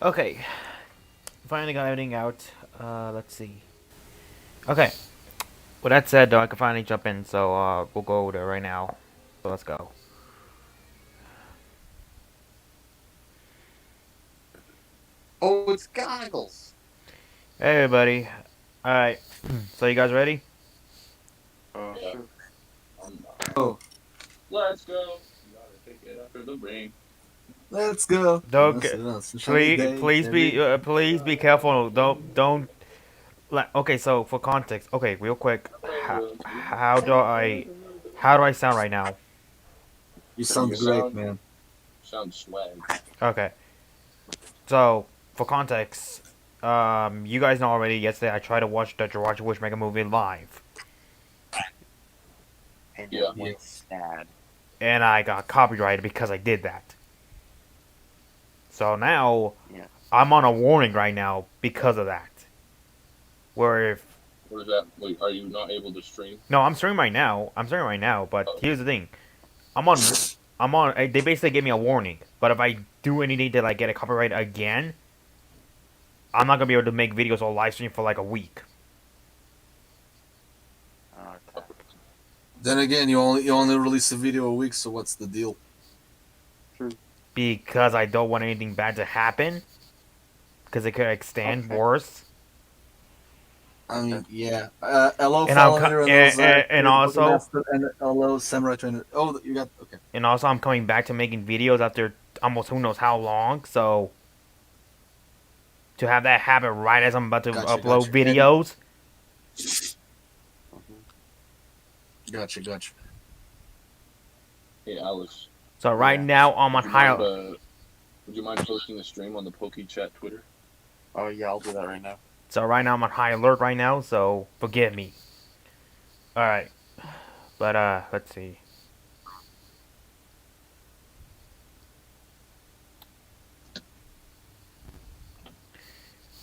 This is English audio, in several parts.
Okay, finally got everything out. Let's see. Okay, with that said, though, I can finally jump in, so we'll go over there right now. So let's go. Oh, it's goggles. Hey, everybody. All right. So you guys ready? Yeah. Sure. Oh, Let's go. You gotta take it after the rain. let's go. Don't. It's a sunny day. Every Please be careful. Don't. Okay, so for context, okay, real quick, how do I sound right now? you You sound great, sound man. sound swag. Okay, so for context, you guys know already. Yesterday, I tried to watch the Jurassic World Mega movie live, And Yeah. it went sad. and I got copyrighted because I did that. So now Yeah. I'm on a warning right now because of that. Where if What is that? Wait, are you not able to stream? no, I'm streaming right now. I'm streaming right now, but Oh, here's the thing. I'm on. I'm on. They basically gave me a warning. But if I do anything to like get a copyright again, I'm not gonna be able to make videos or live stream for like a week Okay. Then again, you only release a video a week, so what's the deal? True. because I don't want anything bad to happen. Because it could extend Okay. worse. I Okay. mean, yeah. Hello, And I'm follow here, and those and also Master, and hello, Samurai Trainer. Oh, you got okay. I'm coming back to making videos after almost who knows how long. So to have that happen right as I'm about to Gotcha, upload gotcha, and videos. Mhm. gotcha. hey Alex. So right Yeah. now I'm Would on you mind high. would you mind posting a stream on the PokeChat Twitter? Oh yeah, I'll do that right now. So right now I'm on high alert right now. So forgive me. All right, but let's see.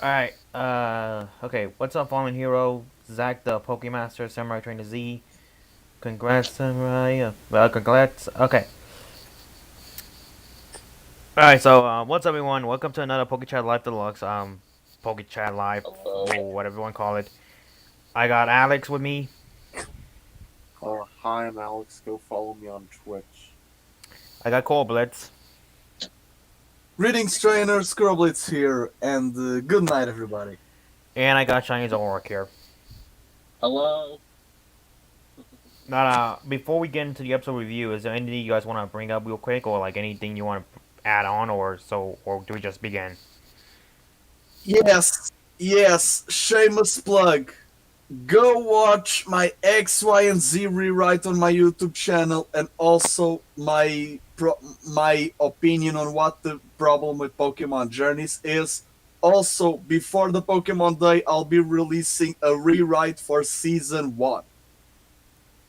Alright, okay, what's up, Fallen Hero? Zach, the Pokemaster, Samurai Trainer Z. Congrats, Samurai. Congrats. Okay. Alright, so, what's up, everyone? Welcome to another PokeChat Live Deluxe. PokeChat Live, Hello. or whatever you want to call it. I got Alex with me. Hi, I'm Alex. Go follow me on Twitch. I got Cole Blitz. Greetings, trainer. Scrubblitz here, and good night, everybody. And I got Chinese Auric here. Hello. Now, before we get into the episode review, is there anything you guys want to bring up real quick, or like anything you want to add on, or do we just begin? Yes. Shameless plug. Go watch my X, Y, and Z rewrite on my YouTube channel, and also my opinion on what the problem with Pokemon Journeys is. Also, before the Pokemon Day, I'll be releasing a rewrite for Season 1.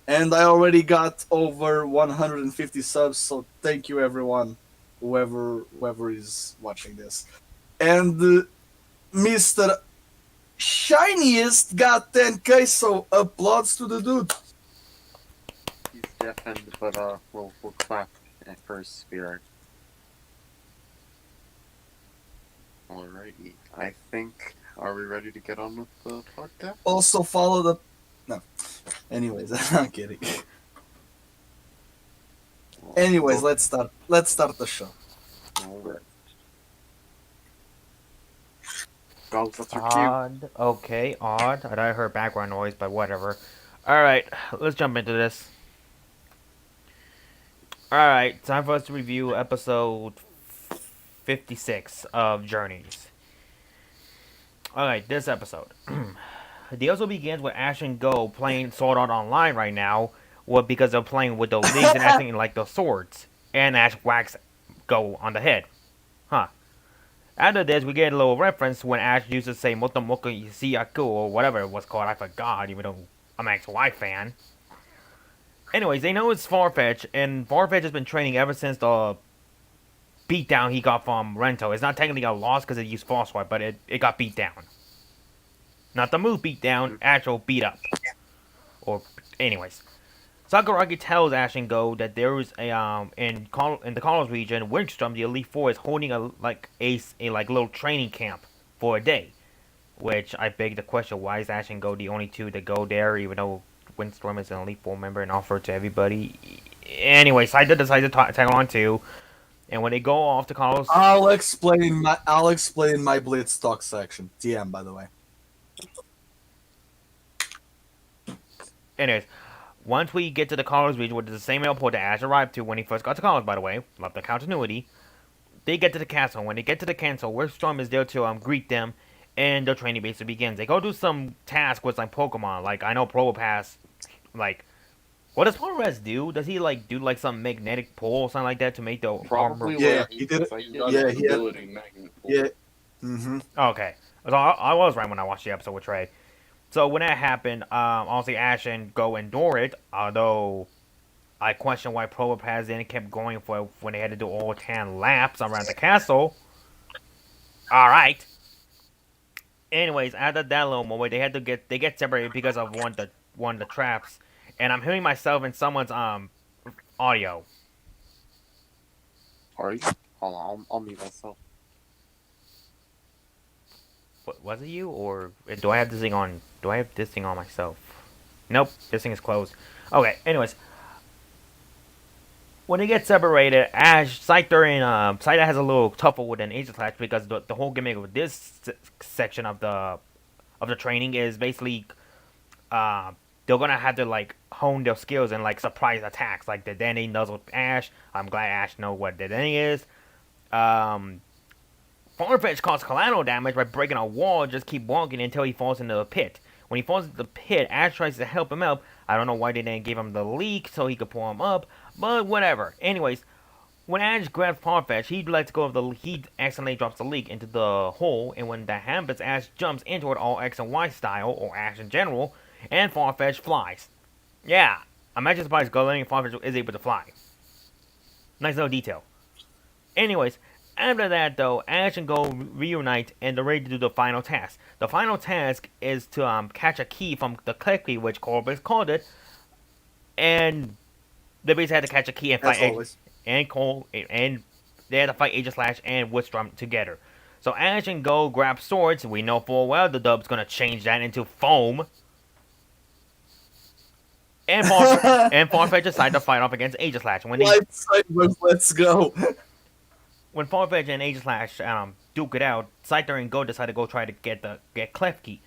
And I already got over 150 subs, so thank you everyone, whoever is watching this. And Mr. Shiniest got 10k, so applause to the dude. He's deafened, but we'll clap for his spirit. Alrighty. I think. Are we ready to get on with the podcast? Also follow the. No. Anyways, I'm kidding. Anyways, let's start. Let's start the show. Alright. Goggles, that's your cue. Odd. Okay, odd. I heard background noise, but whatever. Alright, let's jump into this. Alright, time for us to review episode 56 of Journeys. Alright, this episode. The episode begins with Ash and Go playing Sword Art Online right now, because they're playing with the leagues and acting like the swords. And Ash whacks Go on the head. Huh. After this, we get a little reference when Ash used to say Motomoka Siyaku or whatever it was called. I forgot, even though I'm an XY fan. Anyways, they know it's Farfetch, and Farfetch has been training ever since the beatdown he got from Rento. It's not technically a loss because it used False Swipe, but it got beat down. Not the move beat down, actual beat up. Or, anyways. Sakuragi tells Ash and Go that there is a in the Carlos region, Windstrom, the Elite Four, is holding a like little training camp for a day. Which I beg the question: why is Ash and Go the only two that go there, even though Windstorm is an Elite Four member and offered to everybody? Anyway, Saito decides to tag on too, and when they go off to Carlos, I'll explain my Blitz talk section. TM, by the way. anyways, once we get to the Carlos region, which is the same airport that Ash arrived to when he first got to Carlos, by the way, love the continuity. They get to the castle. When they get to the castle, Windstorm is there to greet them, and their training basically begins. They go do some task with like Pokemon. Like I know Probopass, like what does Paras do? Does he like do like some magnetic pull or something like that to make the armor? Probably Yeah, like he did it. psychic. Yeah, he had- ability magnet. Yeah. Mm-hmm. Okay, so I was right when I watched the episode with Trey. So when that happened, obviously Ash and Go endure it. Although I question why Probopass didn't kept going for when they had to do all 10 laps around the castle. All right. Anyways, after that little moment, they get separated because of one of the traps, and I'm hearing myself in someone's audio. Are you? Hold on, I'll mute myself. What, was it you or do I have this thing on? Do I have this thing on myself? Nope, this thing is closed. Okay. Anyways, when they get separated, Scyther has a little tuffle with an Aegislash because the whole gimmick of this section of the training is basically uh, they're gonna have to like hone their skills and like surprise attacks, like the Danny nuzzled Ash. I'm glad Ash know what the Danny is. Um, Farfetch causes collateral damage by breaking a wall. Just keep walking until he falls into the pit. When he falls into the pit, Ash tries to help him up. I don't know why they didn't give him the leak so he could pull him up, but whatever. Anyways, when Ash grabs Farfetch, he accidentally drops the leak into the hole, and when that happens, Ash jumps into it all X and Y style, or Ash in general, and Farfetch flies. Yeah, I'm actually surprised Galarian Farfetch is able to fly. Nice little detail. Anyways, after that though, Ash and Go reunite and they're ready to do the final task. The final task is to catch a key from the Clicky, which Corbus called it, and they basically had to catch a key and As fight always. and they had to fight Aegislash and Woodstrom together. So Ash and Go grab swords. We know full well the dub's gonna change that into foam. And Farfetch decide to fight off against Aegislash. Lightsabers, let's go. When Farfetch and Aegislash duke it out, Scyther and Go decide to go try to get Klefki.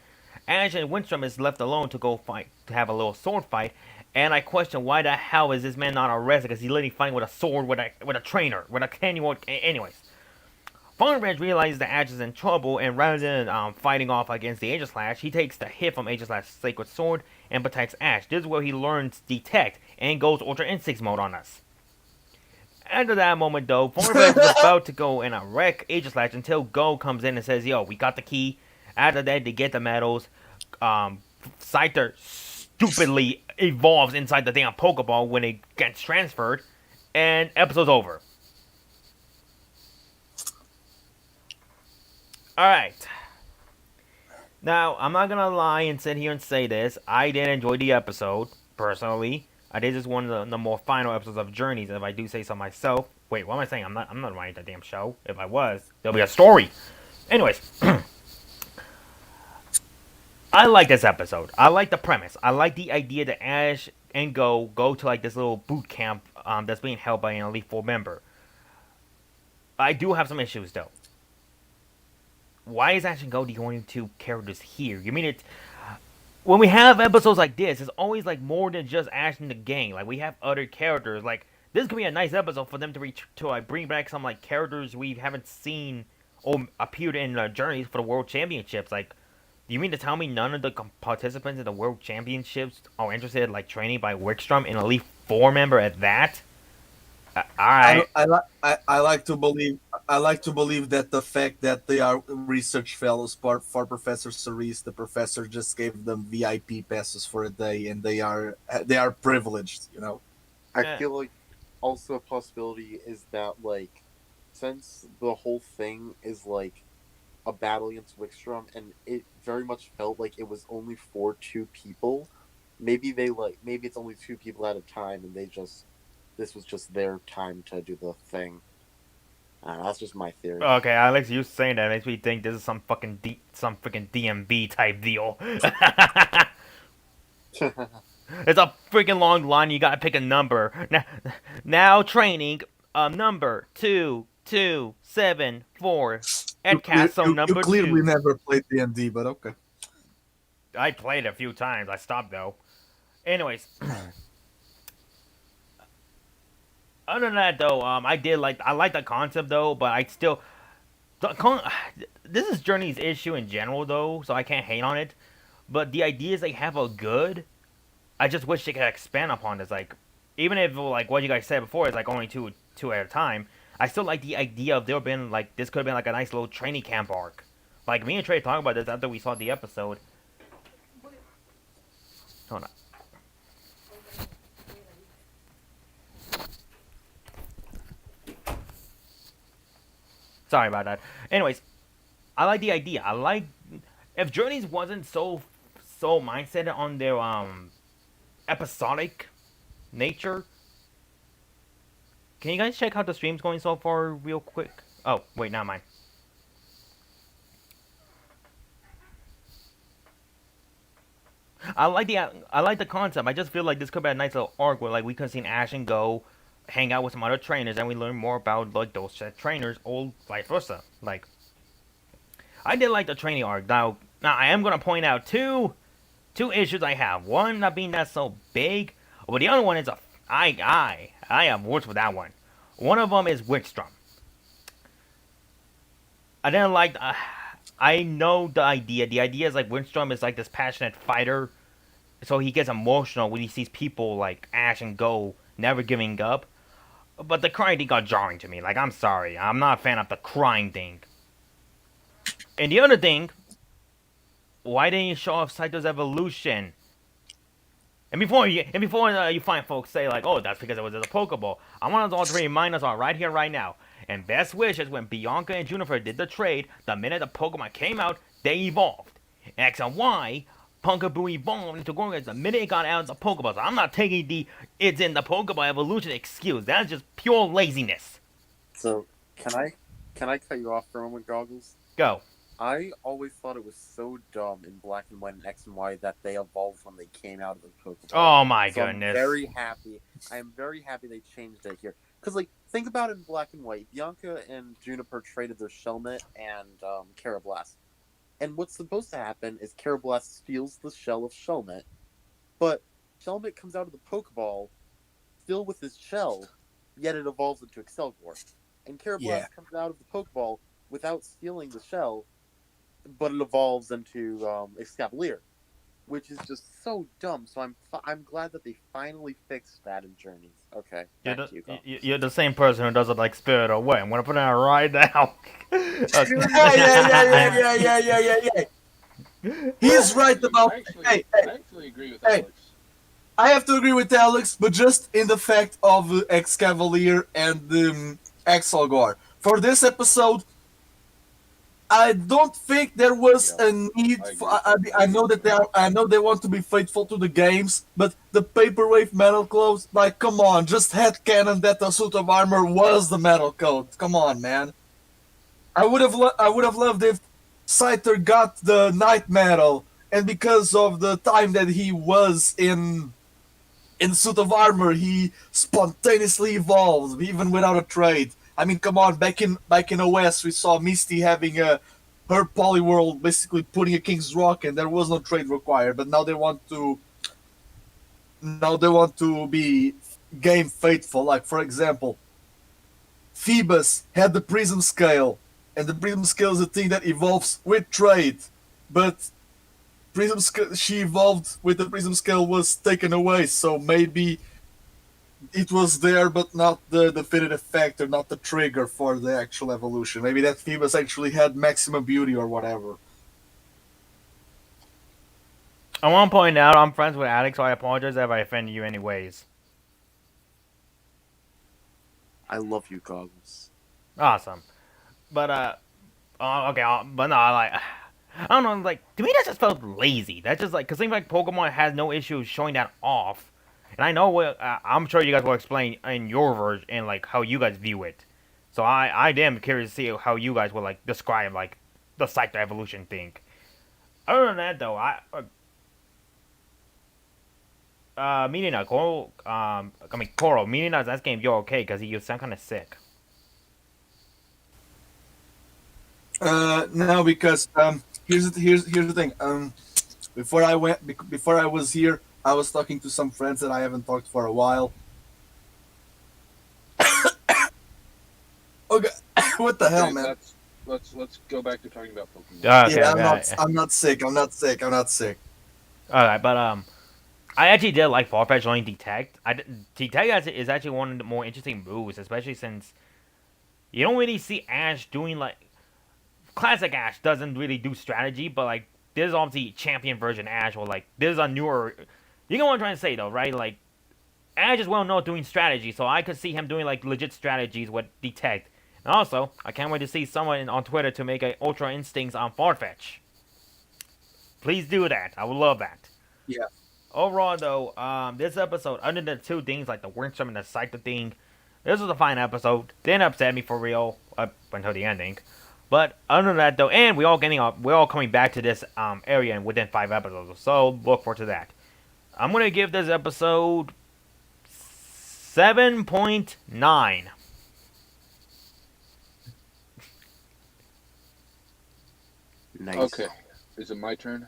Ash and Winstrom is left alone to go fight, to have a little sword fight, and I question why the hell is this man not arrested, because he's literally fighting with a sword with a trainer, with a canyon. Anyways. Farfetch realizes that Ash is in trouble, and rather than fighting off against the Aegislash, he takes the hit from Aegislash's sacred sword and protects Ash. This is where he learns Detect and goes Ultra Instinct mode on us. After that moment, though, Farfetch is about to go and wreck Aegislash until Go comes in and says, "Yo, we got the key." After that, they get the medals. Scyther stupidly evolves inside the damn Pokeball when it gets transferred, and episode's over. Alright. Now, I'm not gonna lie and sit here and say this. I did enjoy the episode, personally. I did just one of the more final episodes of Journeys, if I do say so myself. Wait, what am I saying? I'm not writing that damn show. If I was, there'll be a story. Anyways. I like this episode. I like the premise. I like the idea that Ash and Go to like this little boot camp that's being held by an Elite Four member. I do have some issues though. Why is Ash and Go the only two characters here? You mean it? When we have episodes like this, it's always like more than just Ash and the gang. Like we have other characters. Like this could be a nice episode for them to like bring back some like characters we haven't seen or appeared in Journeys for the World Championships. Like, do you mean to tell me none of the participants in the World Championships are interested in like training by Wickstrom, an Elite Four member at that? All right. I like to believe that the fact that they are research fellows for Professor Cerise, the professor just gave them VIP passes for a day, and they are privileged. You know. I feel like also a possibility is that like since the whole thing is like a battle against Wickstrom, and it very much felt like it was only for two people, maybe they like maybe it's only two people at a time, and this was just their time to do the thing. I don't know, that's just my theory. Okay, Alex, you saying that makes me think this is some freaking DMB type deal. It's a freaking long line. You gotta pick a number. Now training. Number 2274. Edcast, You number clearly 2. never played D&D, but okay. I played a few times. I stopped though. Anyways, other than that though, I like the concept though, but I still the this is Journey's issue in general though, so I can't hate on it. But the ideas they have are good. I just wish they could expand upon this. Like, even if like what you guys said before is like only two at a time, I still like the idea of there been like this could have been like a nice little training camp arc. Like me and Trey talked about this after we saw the episode. Hold on. Sorry about that. Anyways, I like the idea. I like if Journeys wasn't so mindset on their episodic nature. Can you guys check how the stream's going so far real quick? Oh, wait, not mine. I like the concept. I just feel like this could be a nice little arc where like we could have seen Ashen go hang out with some other trainers and we learn more about like those set trainers or vice versa. Like I did like the training arc. Now I am gonna point out two issues I have. One not being that so big, but the other one is I have words for that one. One of them is Wickstrom. I didn't like. I know the idea. The idea is like Wickstrom is like this passionate fighter, so he gets emotional when he sees people like Ash and Go never giving up. But the crying thing got jarring to me. Like I'm sorry, I'm not a fan of the crying thing. And the other thing, why didn't you show off Saito's evolution? And before you find folks say like, oh, that's because it was a Pokeball. I want us all to remind us all right here, right now. And best wishes when Bianca and Juniper did the trade. The minute the Pokemon came out, they evolved. X and Y, Punkaboo evolved into Gorgas the minute it got out of the Pokeball. So I'm not taking the it's in the Pokeball evolution excuse. That's just pure laziness. So can I cut you off for a moment, Goggles? Go. I always thought it was so dumb in Black and White and X and Y that they evolved when they came out of the Pokeball. Oh my so goodness. I'm very happy. I am very happy they changed it here. Because, like, think about it in Black and White. Bianca and Juniper traded their Shelmet and Carablast. And what's supposed to happen is Carablast steals the shell of Shelmet, but Shelmet comes out of the Pokeball still with his shell, yet it evolves into Excelgor. And Carablast comes out of the Pokeball without stealing the shell, but it evolves into Escavalier, which is just so dumb. So I'm glad that they finally fixed that in Journeys. Okay, back to you, Goggles. You're the same person who does it like Spirit Away. I'm gonna put it on right now. Yeah. He's right about. I actually agree with hey. Alex. I have to agree with Alex, but just in the fact of Excavalier and Excelgor. For this episode, I don't think there was a need. I know that I know they want to be faithful to the games, but the Paperwave Metal Clothes, like, come on, just headcanon that the suit of armor was the metal coat. Come on, man. I would have loved if Scyther got the Night Metal, and because of the time that he was in suit of armor, he spontaneously evolved even without a trade. I mean, come on, back in OS we saw Misty having her Poliwhirl basically putting a King's Rock, and there was no trade required. But now they want to be game faithful. Like, for example, Phoebus had the Prism Scale, and the Prism Scale is a thing that evolves with trade, but she evolved with the Prism Scale was taken away, so maybe it was there, but not the definitive factor, not the trigger for the actual evolution. Maybe that Phoebus actually had maximum beauty or whatever. I want to point out I'm friends with Alex, so I apologize if I offended you anyways. I love you, Goggles. Awesome. But okay, but no, I don't know, like to me that just felt lazy. That just like because seems like Pokemon has no issue showing that off, and I know I'm sure you guys will explain in your version and like how you guys view it. So I damn curious to see how you guys will like describe like the Psycho Evolution thing. Other than that though, meaning Coral, I mean Coral, meaning is asking if you're okay because you sound kind of sick. No, because here's the thing. Before I was here, I was talking to some friends that I haven't talked for a while. Okay, what the hell, Okay, man? let's go back to talking about Pokemon. Okay, Yeah, okay. I'm not sick. I'm not sick. I'm not sick. All right, but I actually did like Farfetch learning Detect. Detect is actually one of the more interesting moves, especially since you don't really see Ash doing like classic Ash doesn't really do strategy, but like this is obviously champion version Ash, or like this is a newer. You know what I'm trying to say though, right? Like Ash is well known doing strategy, so I could see him doing like legit strategies with Detect. And also, I can't wait to see someone on Twitter to make a Ultra Instincts on Farfetch. Please do that. I would love that. Yeah. Overall, though, this episode, other than the two things like the workshop and the cycle thing, this was a fine episode. Didn't upset me for real up until the ending. But other than that, though, and we're all coming back to this area within 5 episodes. So look forward to that. I'm gonna give this episode 7.9. Nice. Okay, is it my turn?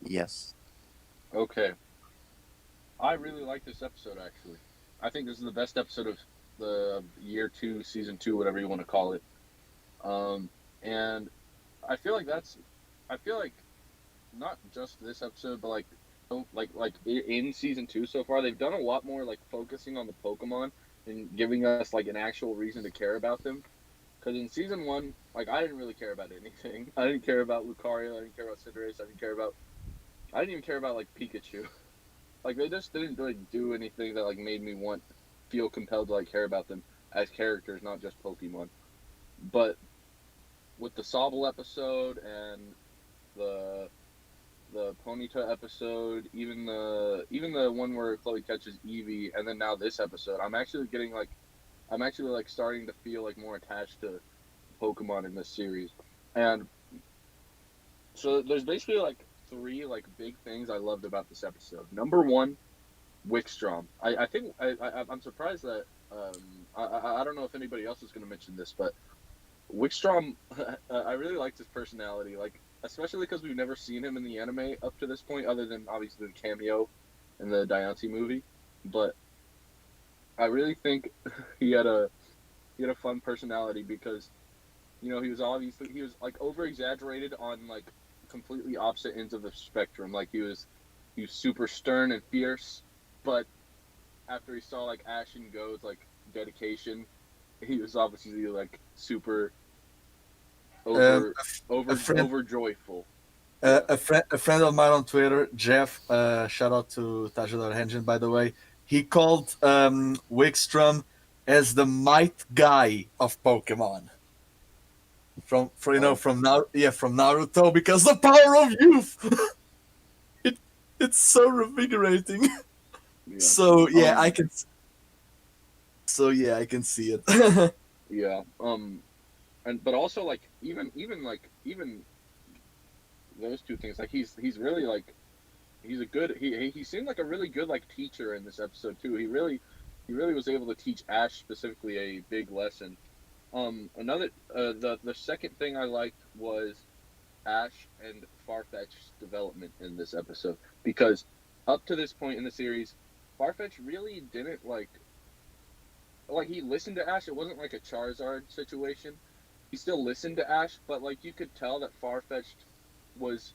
Yes. Okay, I really like this episode actually. I think this is the best episode of the year two, season two, whatever you want to call it. And I feel like I feel like not just this episode, but in season two so far, they've done a lot more like focusing on the Pokemon and giving us like an actual reason to care about them. Because in season one, like I didn't really care about anything. I didn't care about Lucario. I didn't care about Cinderace. I didn't even care about like Pikachu. Like they just didn't like do anything that like made me feel compelled to like care about them as characters, not just Pokemon. But with the Sobble episode and the Ponyta episode, even the one where Chloe catches Eevee, and then now this episode, I'm actually like starting to feel like more attached to Pokemon in this series. And so there's basically like three like big things I loved about this episode. Number one, Wickstrom. I think I'm surprised that I don't know if anybody else is going to mention this, but Wickstrom, I really liked his personality, like especially because we've never seen him in the anime up to this point, other than obviously the cameo in the Diancie movie. But I really think he had a fun personality because he was like over exaggerated on like completely opposite ends of the spectrum. Like he was super stern and fierce, but after he saw like Ash and Go's like dedication, he was obviously like super Um, over a friend, over joyful. Yeah. a friend of mine on Twitter, Jeff. Shout out to Tajador Engine, by the way. He called Wickstrom as the might guy of Pokemon. Oh, From Naruto, because the power of youth. it it's so revigorating. yeah. So yeah, Um, I can see it. yeah. And but also like even those two things, like he's really like he's a good he seemed like a really good like teacher in this episode too. He really was able to teach Ash specifically a big lesson. Another the second thing I liked was Ash and Farfetch's development in this episode, because up to this point in the series, Farfetch really didn't like he listened to Ash. It wasn't like a Charizard situation. He still listened to Ash, but like you could tell that Farfetch was,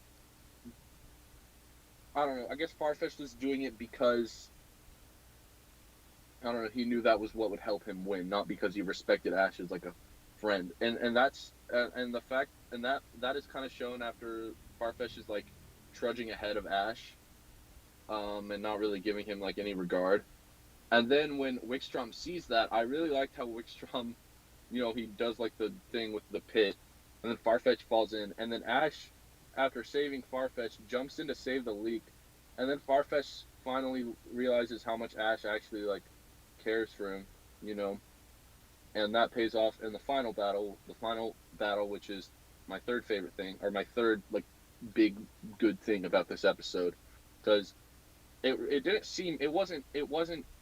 I don't know. I guess Farfetch was doing it because I don't know. He knew that was what would help him win, not because he respected Ash as like a friend. And that's and the fact and that is kind of shown after Farfetch is like trudging ahead of Ash, and not really giving him like any regard. And then when Wickstrom sees that, I really liked how Wickstrom, he does like the thing with the pit, and then Farfetch falls in, and then Ash after saving Farfetch, jumps in to save the leak, and then Farfetch finally realizes how much Ash actually like cares for him, you know, and that pays off in the final battle. The final battle, which is my third favorite thing, or my third like big good thing about this episode, because it didn't seem it wasn't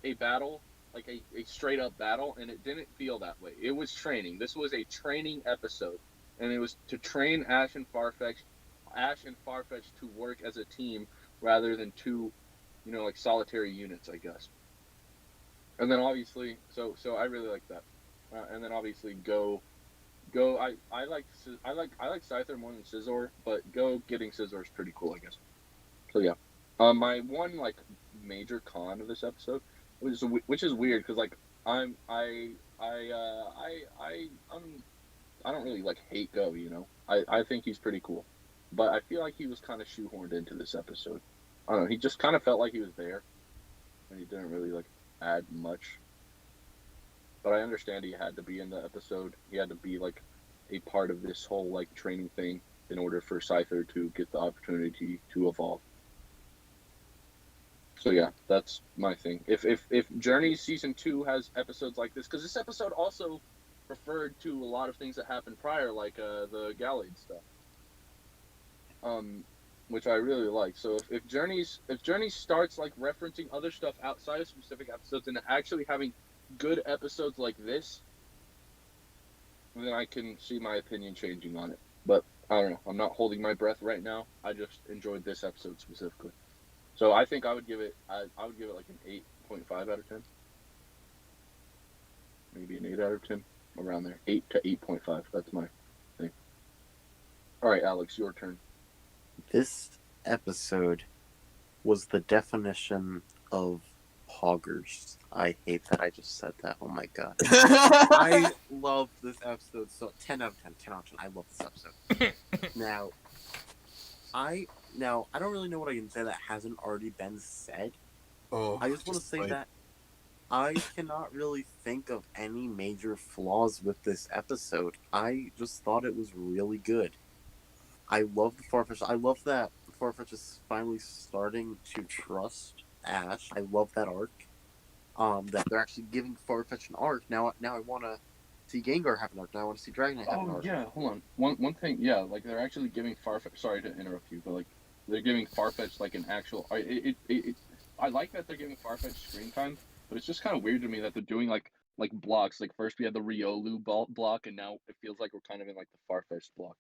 a battle like a straight up battle, and it didn't feel that way. It was training. This was a training episode, and it was to train Ash and Farfetch to work as a team rather than two, you know, like solitary units, I guess. And then obviously, so I really like that. And then obviously Go. I like Scyther more than Scizor, but Go getting Scizor is pretty cool, I guess. So yeah, my one like major con of this episode, which is weird because like I'm I don't really like hate Go, you know. I think he's pretty cool, but I feel like he was kind of shoehorned into this episode. I don't know. He just kind of felt like he was there, and he didn't really like add much. But I understand he had to be in the episode. He had to be like a part of this whole like training thing in order for Scyther to get the opportunity to evolve. So yeah, that's my thing. If Journey Season 2 has episodes like this, because this episode also referred to a lot of things that happened prior, like the Gallade stuff, which I really like. So if Journey starts like referencing other stuff outside of specific episodes and actually having good episodes like this, then I can see my opinion changing on it. But I don't know. I'm not holding my breath right now. I just enjoyed this episode specifically. So I think I would give it like an 8.5 out of 10. Maybe an 8 out of 10, around there. 8 to 8.5. That's my thing. All right, Alex, your turn. This episode was the definition of poggers. I hate that I just said that. Oh my god. I love this episode. So 10 out of 10. 10 out of 10. I love this episode. Now, I don't really know what I can say that hasn't already been said. I just want to say that I cannot really think of any major flaws with this episode. I just thought it was really good. I love the Farfetch. I love that Farfetch is finally starting to trust Ash. I love that arc. That they're actually giving Farfetch an arc. Now I want to see Gengar have an arc. Now I want to see Dragonite have an arc. Oh yeah, hold on. One thing, yeah, like they're actually giving Farfetch. Sorry to interrupt you, but like they're giving Farfetch like an actual. I like that they're giving Farfetch screen time, but it's just kind of weird to me that they're doing like blocks. Like first we had the Riolu block, and now it feels like we're kind of in like the Farfetch block.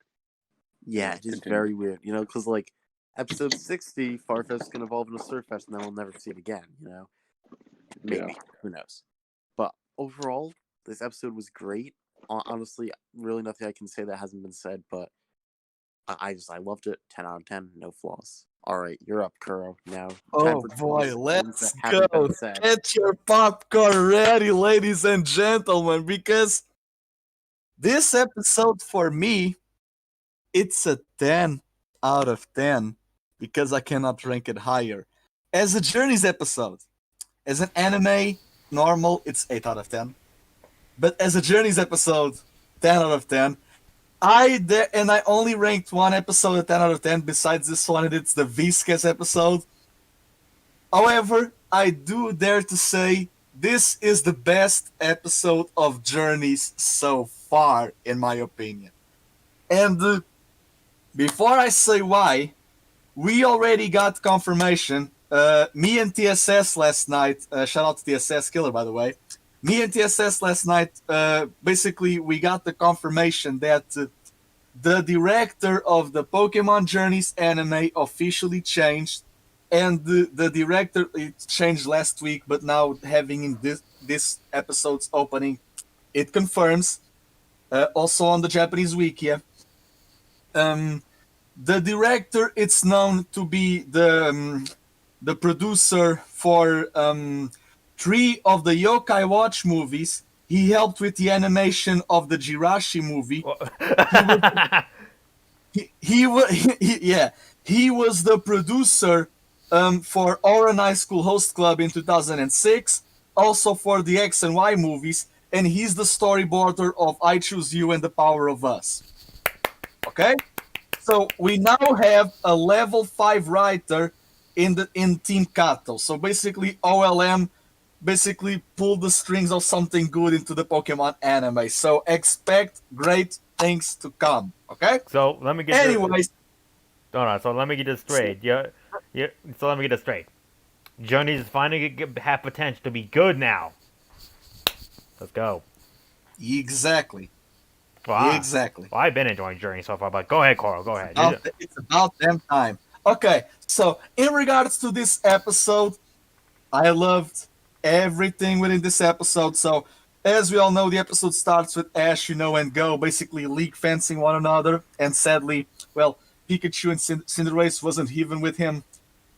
Yeah, it is very weird, you know, because like episode 60, Farfetch's gonna evolve into Surfetch, and then we'll never see it again, you know. Maybe, who knows? But overall, this episode was great. Honestly, really nothing I can say that hasn't been said, but I loved it. 10 out of 10, no flaws. All right, you're up, Kuro. Now, Oh boy, let's go. Get your popcorn ready, ladies and gentlemen, because this episode for me, it's a 10 out of 10 because I cannot rank it higher. As a Journeys episode, as an anime, normal, it's 8 out of 10. But as a Journeys episode, 10 out of 10. I only ranked one episode at 10 out of 10 besides this one, and it's the Viscas episode. However, I do dare to say this is the best episode of Journeys so far, in my opinion. And before I say why, we already got confirmation. Me and TSS last night, shout out to TSS Killer, by the way. Me and TSS last night, basically, we got the confirmation that the director of the Pokemon Journeys anime officially changed. And the director, it changed last week, but now having in this episode's opening, it confirms. Also on the Japanese wiki, yeah. The director, it's known to be the producer for 3 of the Yokai Watch movies. He helped with the animation of the Jirachi movie. He was the producer for Oran High School Host Club in 2006, also for the X and Y movies, and he's the storyboarder of I Choose You and The Power of Us. Okay? So we now have a level 5 writer in Team Kato. So basically OLM basically pulled the strings of something good into the Pokemon anime. So expect great things to come. Okay? So let me get this. Anyways, Hold on. So let me get this straight. Yeah, yeah. So let me get this straight. Journeys is finally have potential to be good now. Let's go. exactly. Wow. Exactly. Well, I've been enjoying Journey so far, but go ahead, Coral. Go ahead. It's about damn time. Okay, so in regards to this episode, I loved everything within this episode. So, as we all know, the episode starts with Ash, and Go basically league fencing one another. And sadly, well, Pikachu and Cinderace wasn't even with him.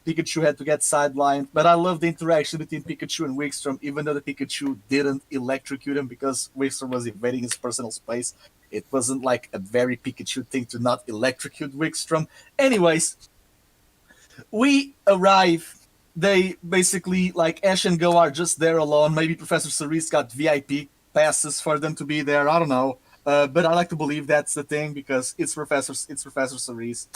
Pikachu had to get sidelined. But I love the interaction between Pikachu and Wigstrom, even though the Pikachu didn't electrocute him because Wigstrom was invading his personal space. It wasn't like a very Pikachu thing to not electrocute Wigstrom. Anyways, we arrive. They basically, like, Ash and Go are just there alone. Maybe Professor Cerise got VIP passes for them to be there. I don't know. But I like to believe that's the thing because it's Professor Cerise.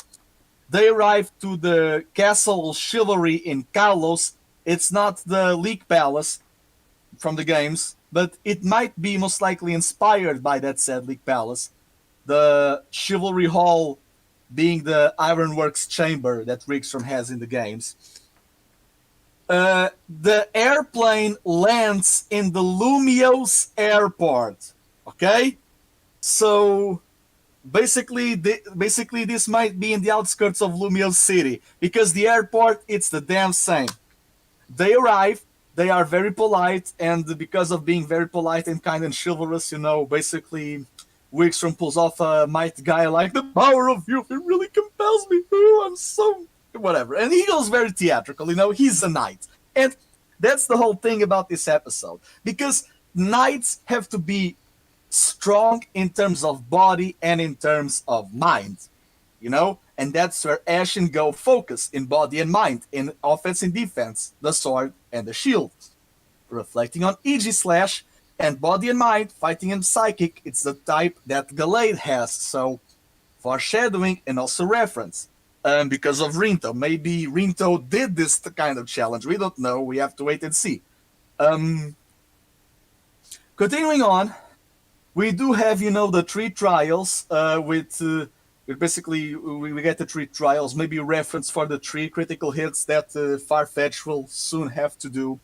They arrive to the Castle Chivalry in Kalos. It's not the League Palace from the games, but it might be most likely inspired by that said League Palace. The Chivalry Hall being the Ironworks chamber that Wigstrom has in the games. The airplane lands in the Lumios airport. Okay? So basically this might be in the outskirts of Lumios City because the airport, it's the damn same. They arrive, they are very polite, and because of being very polite and kind and chivalrous, basically Wigstrom pulls off a might guy like the power of youth. It really compels me. Ooh, I'm so whatever. And he goes very theatrical. He's a knight, and that's the whole thing about this episode because knights have to be strong in terms of body and in terms of mind. And that's where Ash and Go focus in body and mind, in offense and defense, the sword and the shield. Reflecting on Aegislash and body and mind, fighting and psychic, it's the type that Gallade has, so foreshadowing and also reference. Because of Rinto. Maybe Rinto did this kind of challenge. We don't know. We have to wait and see. Continuing on, we do have, the 3 trials with basically we get the 3 trials, maybe a reference for the 3 critical hits that Farfetch will soon have to do.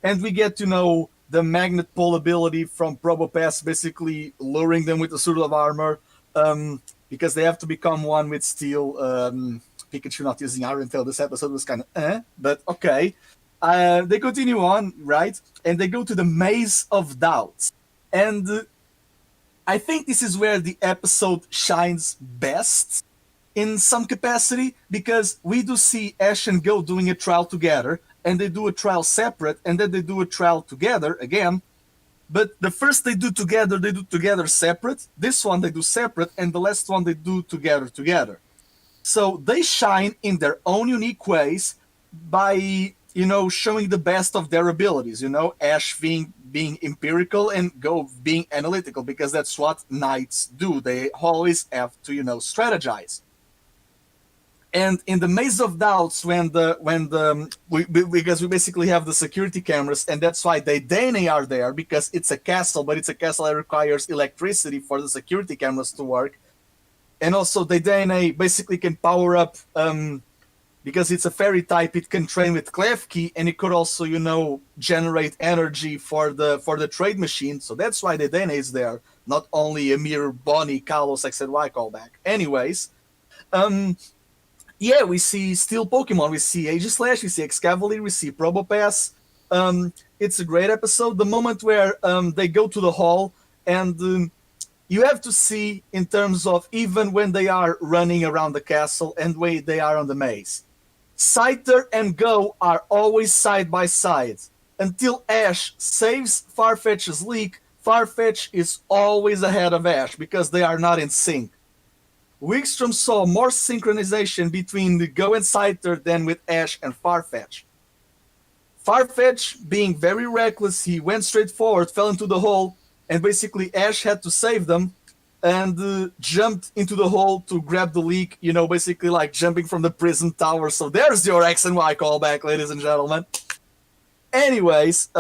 And we get to know the magnet pull ability from Probopass, basically luring them with a suit of armor because they have to become one with Steel. Pikachu not using Iron Tail this episode was kind of but okay. They continue on, right? And they go to the Maze of Doubts. And I think this is where the episode shines best in some capacity because we do see Ash and Go doing a trial together, and they do a trial separate, and then they do a trial together again. But the first they do together separate. This one they do separate, and the last one they do together. So they shine in their own unique ways by, showing the best of their abilities. Ash being empirical and Go being analytical because that's what knights do. They always have to, strategize. And in the Maze of Doubts, because we basically have the security cameras, and that's why the Dene are there because it's a castle, but it's a castle that requires electricity for the security cameras to work. And also the Dene basically can power up because it's a fairy type. It can train with Klefki, and it could also, generate energy for the trade machine. So that's why the Dene is there, not only a mere Bonnie, Kalos, XY callback. Anyways, yeah, we see Steel Pokemon, we see Aegislash, we see Excavalier, we see Probopass. It's a great episode. The moment where they go to the hall, and you have to see in terms of even when they are running around the castle and when they are on the maze. Scyther and Go are always side by side. Until Ash saves Farfetch's leak, Farfetch is always ahead of Ash because they are not in sync. Wigstrom saw more synchronization between the Go and Scyther than with Ash and Farfetch. Farfetch, being very reckless, he went straight forward, fell into the hole, and basically Ash had to save them. and jumped into the hole to grab the leak, basically like jumping from the prison tower. So there's your X and Y callback, ladies and gentlemen. Anyways,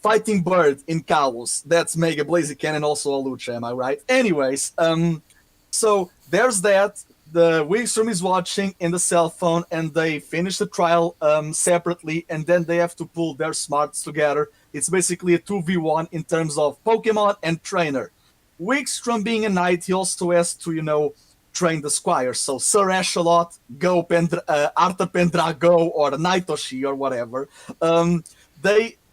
Fighting Bird in Kalos. That's Mega Blaziken and also a Lucha, am I right? Anyways, so there's that. The Wigstrom is watching in the cell phone, and they finish the trial separately, and then they have to pull their smarts together. It's basically a 2v1 in terms of Pokemon and trainer. Wigstrom being a knight, he also has to, train the squires. So Sir Ashalot, Go Arta Pendrago, or Naitoshi, or whatever.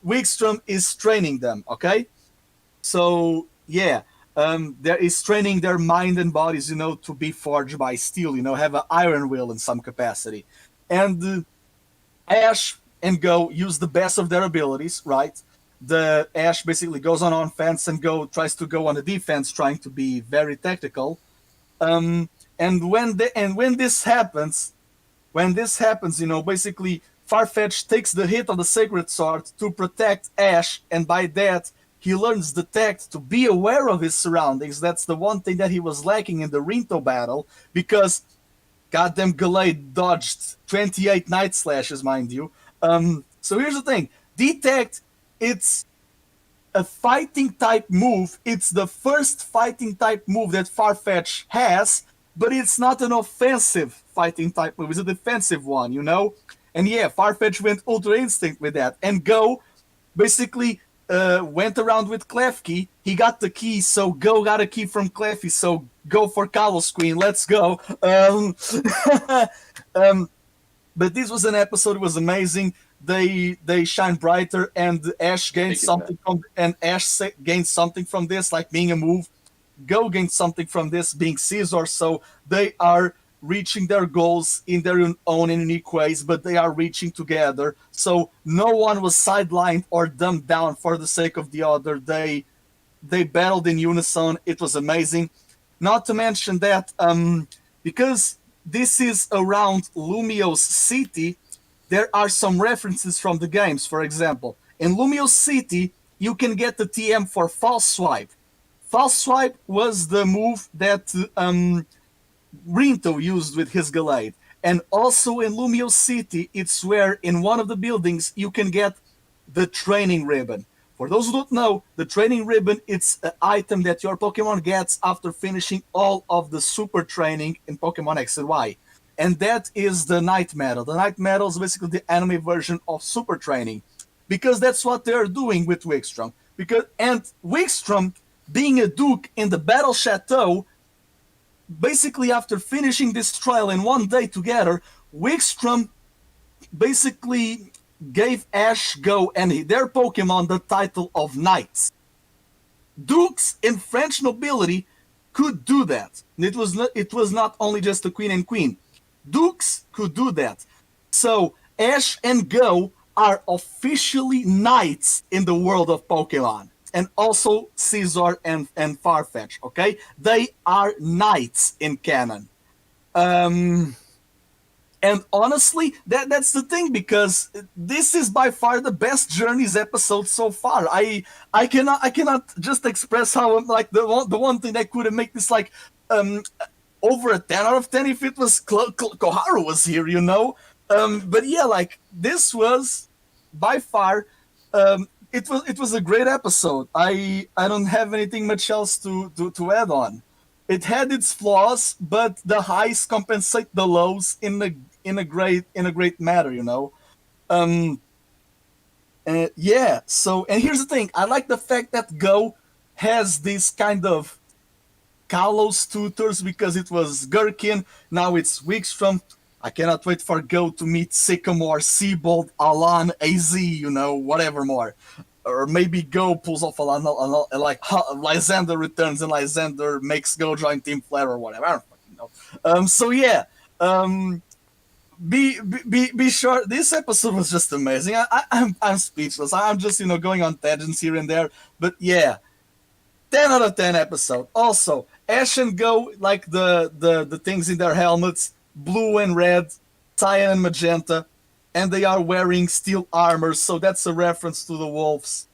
Wigstrom is training them, okay? So, yeah. There is training their mind and bodies, to be forged by steel, have an iron will in some capacity. And Ash and Go use the best of their abilities, right? The Ash basically goes on offense and Go tries to go on the defense, trying to be very tactical. And when this happens, basically Farfetch takes the hit of the Sacred Sword to protect Ash, and by that, he learns the tact to be aware of his surroundings. That's the one thing that he was lacking in the Rinto battle, because goddamn Gallade dodged 28 Night Slashes, mind you. So here's the thing. Detect, it's a fighting type move. It's the first fighting type move that Farfetch has, but it's not an offensive fighting type move. It's a defensive one, And yeah, Farfetch went Ultra Instinct with that. And Go basically went around with Klefki. He got the key, so Go got a key from Klefki, so go for Kalos Queen. Let's go. But this was an episode. It was amazing. They shine brighter, and Ash gained something from this, like being a move. Go gained something from this, being Caesar. So they are reaching their goals in their own and unique ways, but they are reaching together. So no one was sidelined or dumbed down for the sake of the other. They battled in unison. It was amazing. Not to mention that because this is around Lumio's city, there are some references from the games. For example, in Lumio's city, you can get the TM for False Swipe. False Swipe was the move that Rinto used with his Gallade. And also in Lumio City, it's where in one of the buildings you can get the training ribbon. For those who don't know, the training ribbon, it's an item that your Pokemon gets after finishing all of the super training in Pokemon X and Y. And that is the Night Medal. The Night Medal is basically the anime version of super training, because that's what they're doing with Wigstrom. And Wigstrom, being a Duke in the Battle Chateau, basically after finishing this trial in one day together, Wigstrom basically gave Ash, Go, and their Pokemon the title of Knights. Dukes in French nobility could do that. It was not only just the Queen and Queen. Dukes could do that. So Ash and Go are officially knights in the world of Pokemon. And also Caesar and Farfetch, okay? They are knights in canon. And honestly, that's the thing, because this is by far the best Journeys episode so far. I cannot just express how, like, the one thing that could make this like over a 10 out of 10 if it was Koharu was here, But yeah, like, this was by far it was a great episode. I don't have anything much else to add on. It had its flaws, but the highs compensate the lows in a great manner, Yeah. So, and here's the thing: I like the fact that Go has this kind of Kalos tutors, because it was Gherkin, now it's Wigstrom. I cannot wait for Go to meet Sycamore, Seabold, Alan, AZ, whatever more. Or maybe Go pulls off Alan, like Lysander returns and Lysander makes Go join Team Flare or whatever. I don't fucking know. So yeah, be sure. This episode was just amazing. I'm speechless. I'm just going on tangents here and there. But yeah, 10 out of 10 episode. Also, Ash and Go, like the things in their helmets, blue and red, cyan and magenta, and they are wearing steel armor, so that's a reference to the wolves.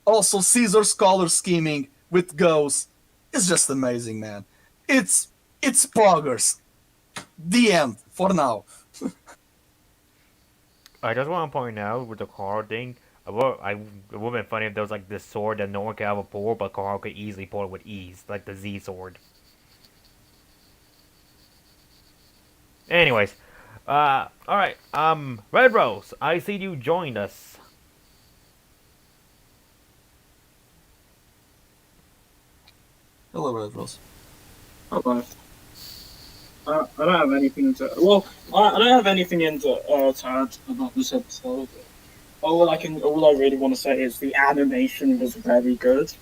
Also, Caesar's color scheming with Go's. It's just amazing, man. It's poggers. The end for now. I just want to point out with the Carl thing, it would have been funny if there was like this sword that no one could ever pull, but Carl could easily pull it with ease, like the Z sword. Anyways, all right, Red Rose, I see you joined us. Hello, Red Rose. Hello. I don't have anything to. Well, I don't have anything to add about this episode. All I really want to say is the animation was very good.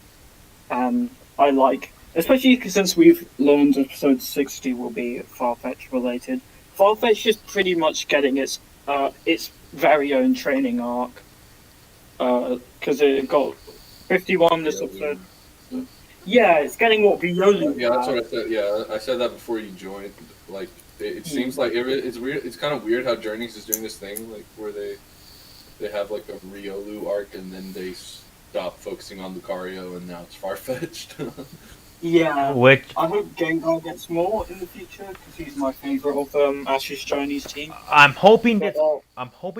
I like, especially since we've learned episode 60 will be Farfetch related. Farfetch is pretty much getting its very own training arc. Because it got 51 this episode. Yeah, it's getting what Riolu Yeah, that's what I said. Yeah, I said that before you joined. Like, it seems like it's weird. It's kind of weird how Journeys is doing this thing, like where they have like a Riolu arc and then they stop focusing on Lucario and now it's Farfetched. Yeah, Which I hope Gengar gets more in the future because he's my favorite of Ash's Chinese team. I'm hoping But,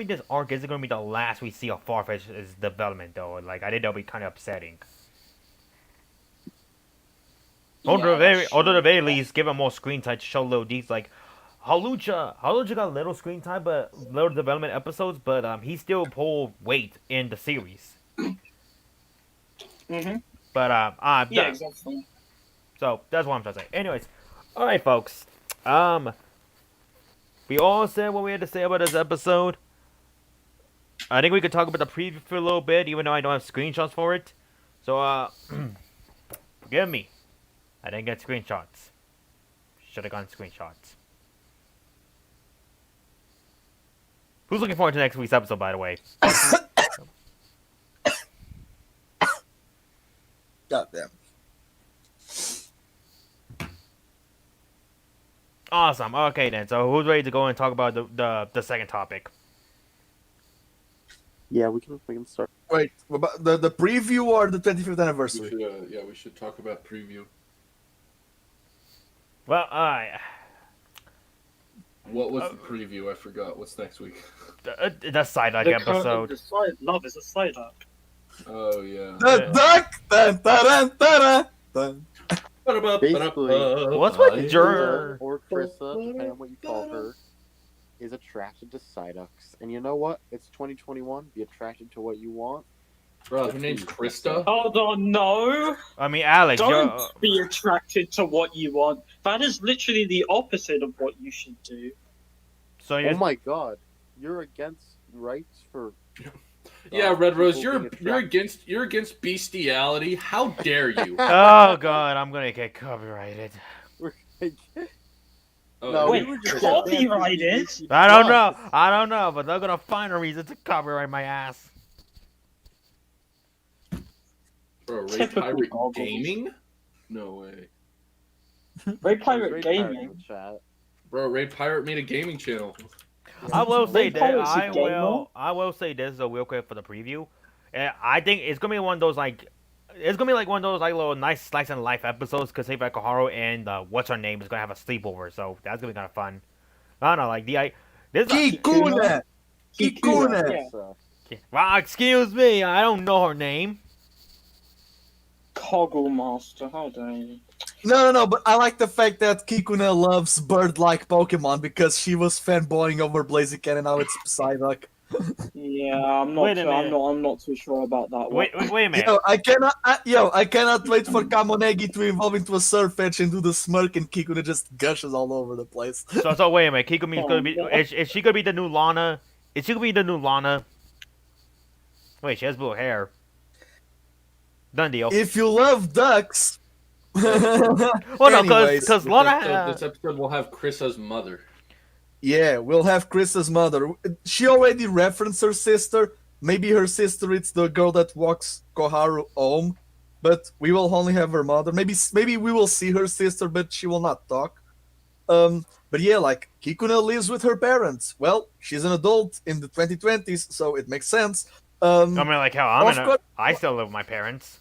this arc isn't going to be the last we see of Farfetch's development, though. Like, I think that'll be kind of upsetting. Or to the very least, give him more screen time to show little deeds. Like, Hellllloooo got little screen time, but little development episodes, but he still pulled weight in the series. But yeah, exactly. So that's what I'm trying to say. Anyways, all right, folks. We all said what we had to say about this episode. I think we could talk about the preview for a little bit, even though I don't have screenshots for it. So forgive me. I didn't get screenshots. Should have gotten screenshots. Who's looking forward to next week's episode, by the way? Goddamn. Awesome. Okay, then. So who's ready to go and talk about the second topic? Yeah, we can start. Wait, about the preview or the 25th anniversary? We should talk about preview. Well, What was the preview? I forgot. What's next week? the Psyduck The episode. Love is a Psyduck. Oh yeah. The duck! Dun, dun, dun, dun, dun. Basically, What's with Jur? or Krissa, depending on what you call her, is attracted to Psyducks. And you know what? It's 2021. Be attracted to what you want. Bro, her name's Krista. Hold on, no! I mean, Alex, Don't be attracted to what you want. That is literally the opposite of what you should do. so Oh you're my god. You're against rights for... Yeah, Red Rose, people you're being against bestiality. How dare you? Oh god, I'm gonna get copyrighted. No, Wait, we were just copyrighted? I don't know, but they're gonna find a reason to copyright my ass. Bro, Ray Typical Pirate goggles. Gaming? No way. Ray Pirate Great Gaming. in the chat. Bro, Ray Pirate made a gaming channel. I will say Ray that Pirate's a gamer. I will say this though, real quick for the preview. I think it's gonna be one of those like. It's gonna be like one of those like little nice slice of life episodes because Save Koharu and what's her name is gonna have a sleepover, so that's gonna be kind of fun. I don't know, like this. Kikuna! Kikuna, Kikuna! yeah. Well, excuse me, I don't know her name. Coggle Master, how dare you? No, but I like the fact that Kikuna loves bird-like Pokemon because she was fanboying over Blaziken and now it's Psyduck. Yeah, I'm not. Wait a minute. I'm not too sure about that one. Wait a minute. I cannot wait for Kamonegi to evolve into a Surfetch and do the smirk and Kikuna just gushes all over the place. So wait a minute. Kikumi's gonna be. Is she gonna be the new Lana? Is she gonna be the new Lana? Wait, she has blue hair. Done deal. If you love ducks... Well, no, Anyways, because Lana. This episode will have Krissa's mother. Yeah, we'll have Krista's mother. She already referenced her sister. Maybe her sister is the girl that walks Koharu home, but we will only have her mother. Maybe we will see her sister, but she will not talk. But yeah, like Kikuna lives with her parents. Well, she's an adult in the 2020s, so it makes sense. I mean, like hell, Of course- I still live with my parents.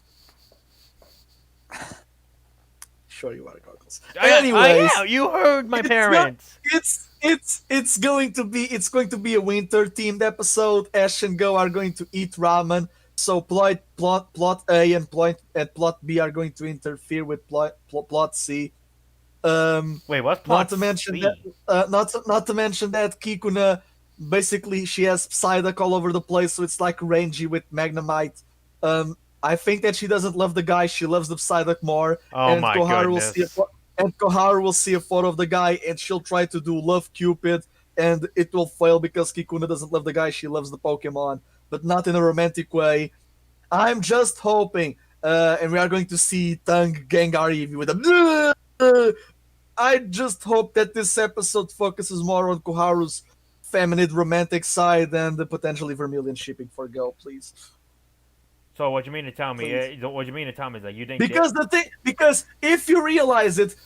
sure you wear goggles. I Anyways, am. You heard my it's parents. it's going to be a winter themed episode. Ash and Go are going to eat ramen. So plot A and plot B are going to interfere with plot C. Wait, what's Not plot to mention C? that not to mention that Kikuna basically she has Psyduck all over the place, so it's like Rangy with Magnemite. I think that she doesn't love the guy; she loves the Psyduck more. Oh And my Koharu goodness. will see a photo of the guy, and she'll try to do Love Cupid, and it will fail because Kikuna doesn't love the guy; she loves the Pokemon, but not in a romantic way. I'm just hoping, and we are going to see Tung Gengar Eevee with a. I just hope that this episode focuses more on Koharu's feminine romantic side and the potentially Vermilion shipping for Go, please. So what you mean to tell me? Please. What you mean to tell me is that you think Because if you realize it,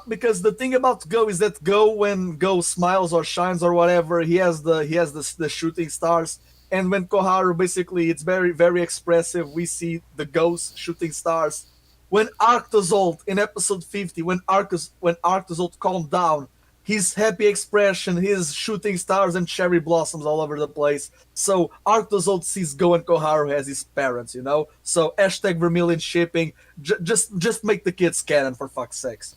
because the thing about Go is that Go, when Go smiles or shines or whatever, he has the shooting stars, and when Koharu basically it's very very expressive, we see the ghost shooting stars. When Arctozolt in episode 50, when Arctozolt calmed down, his happy expression, his shooting stars and cherry blossoms all over the place. So Arctozolt sees Go and Koharu as his parents, you know. So hashtag Vermilion shipping. Just make the kids canon for fuck's sakes.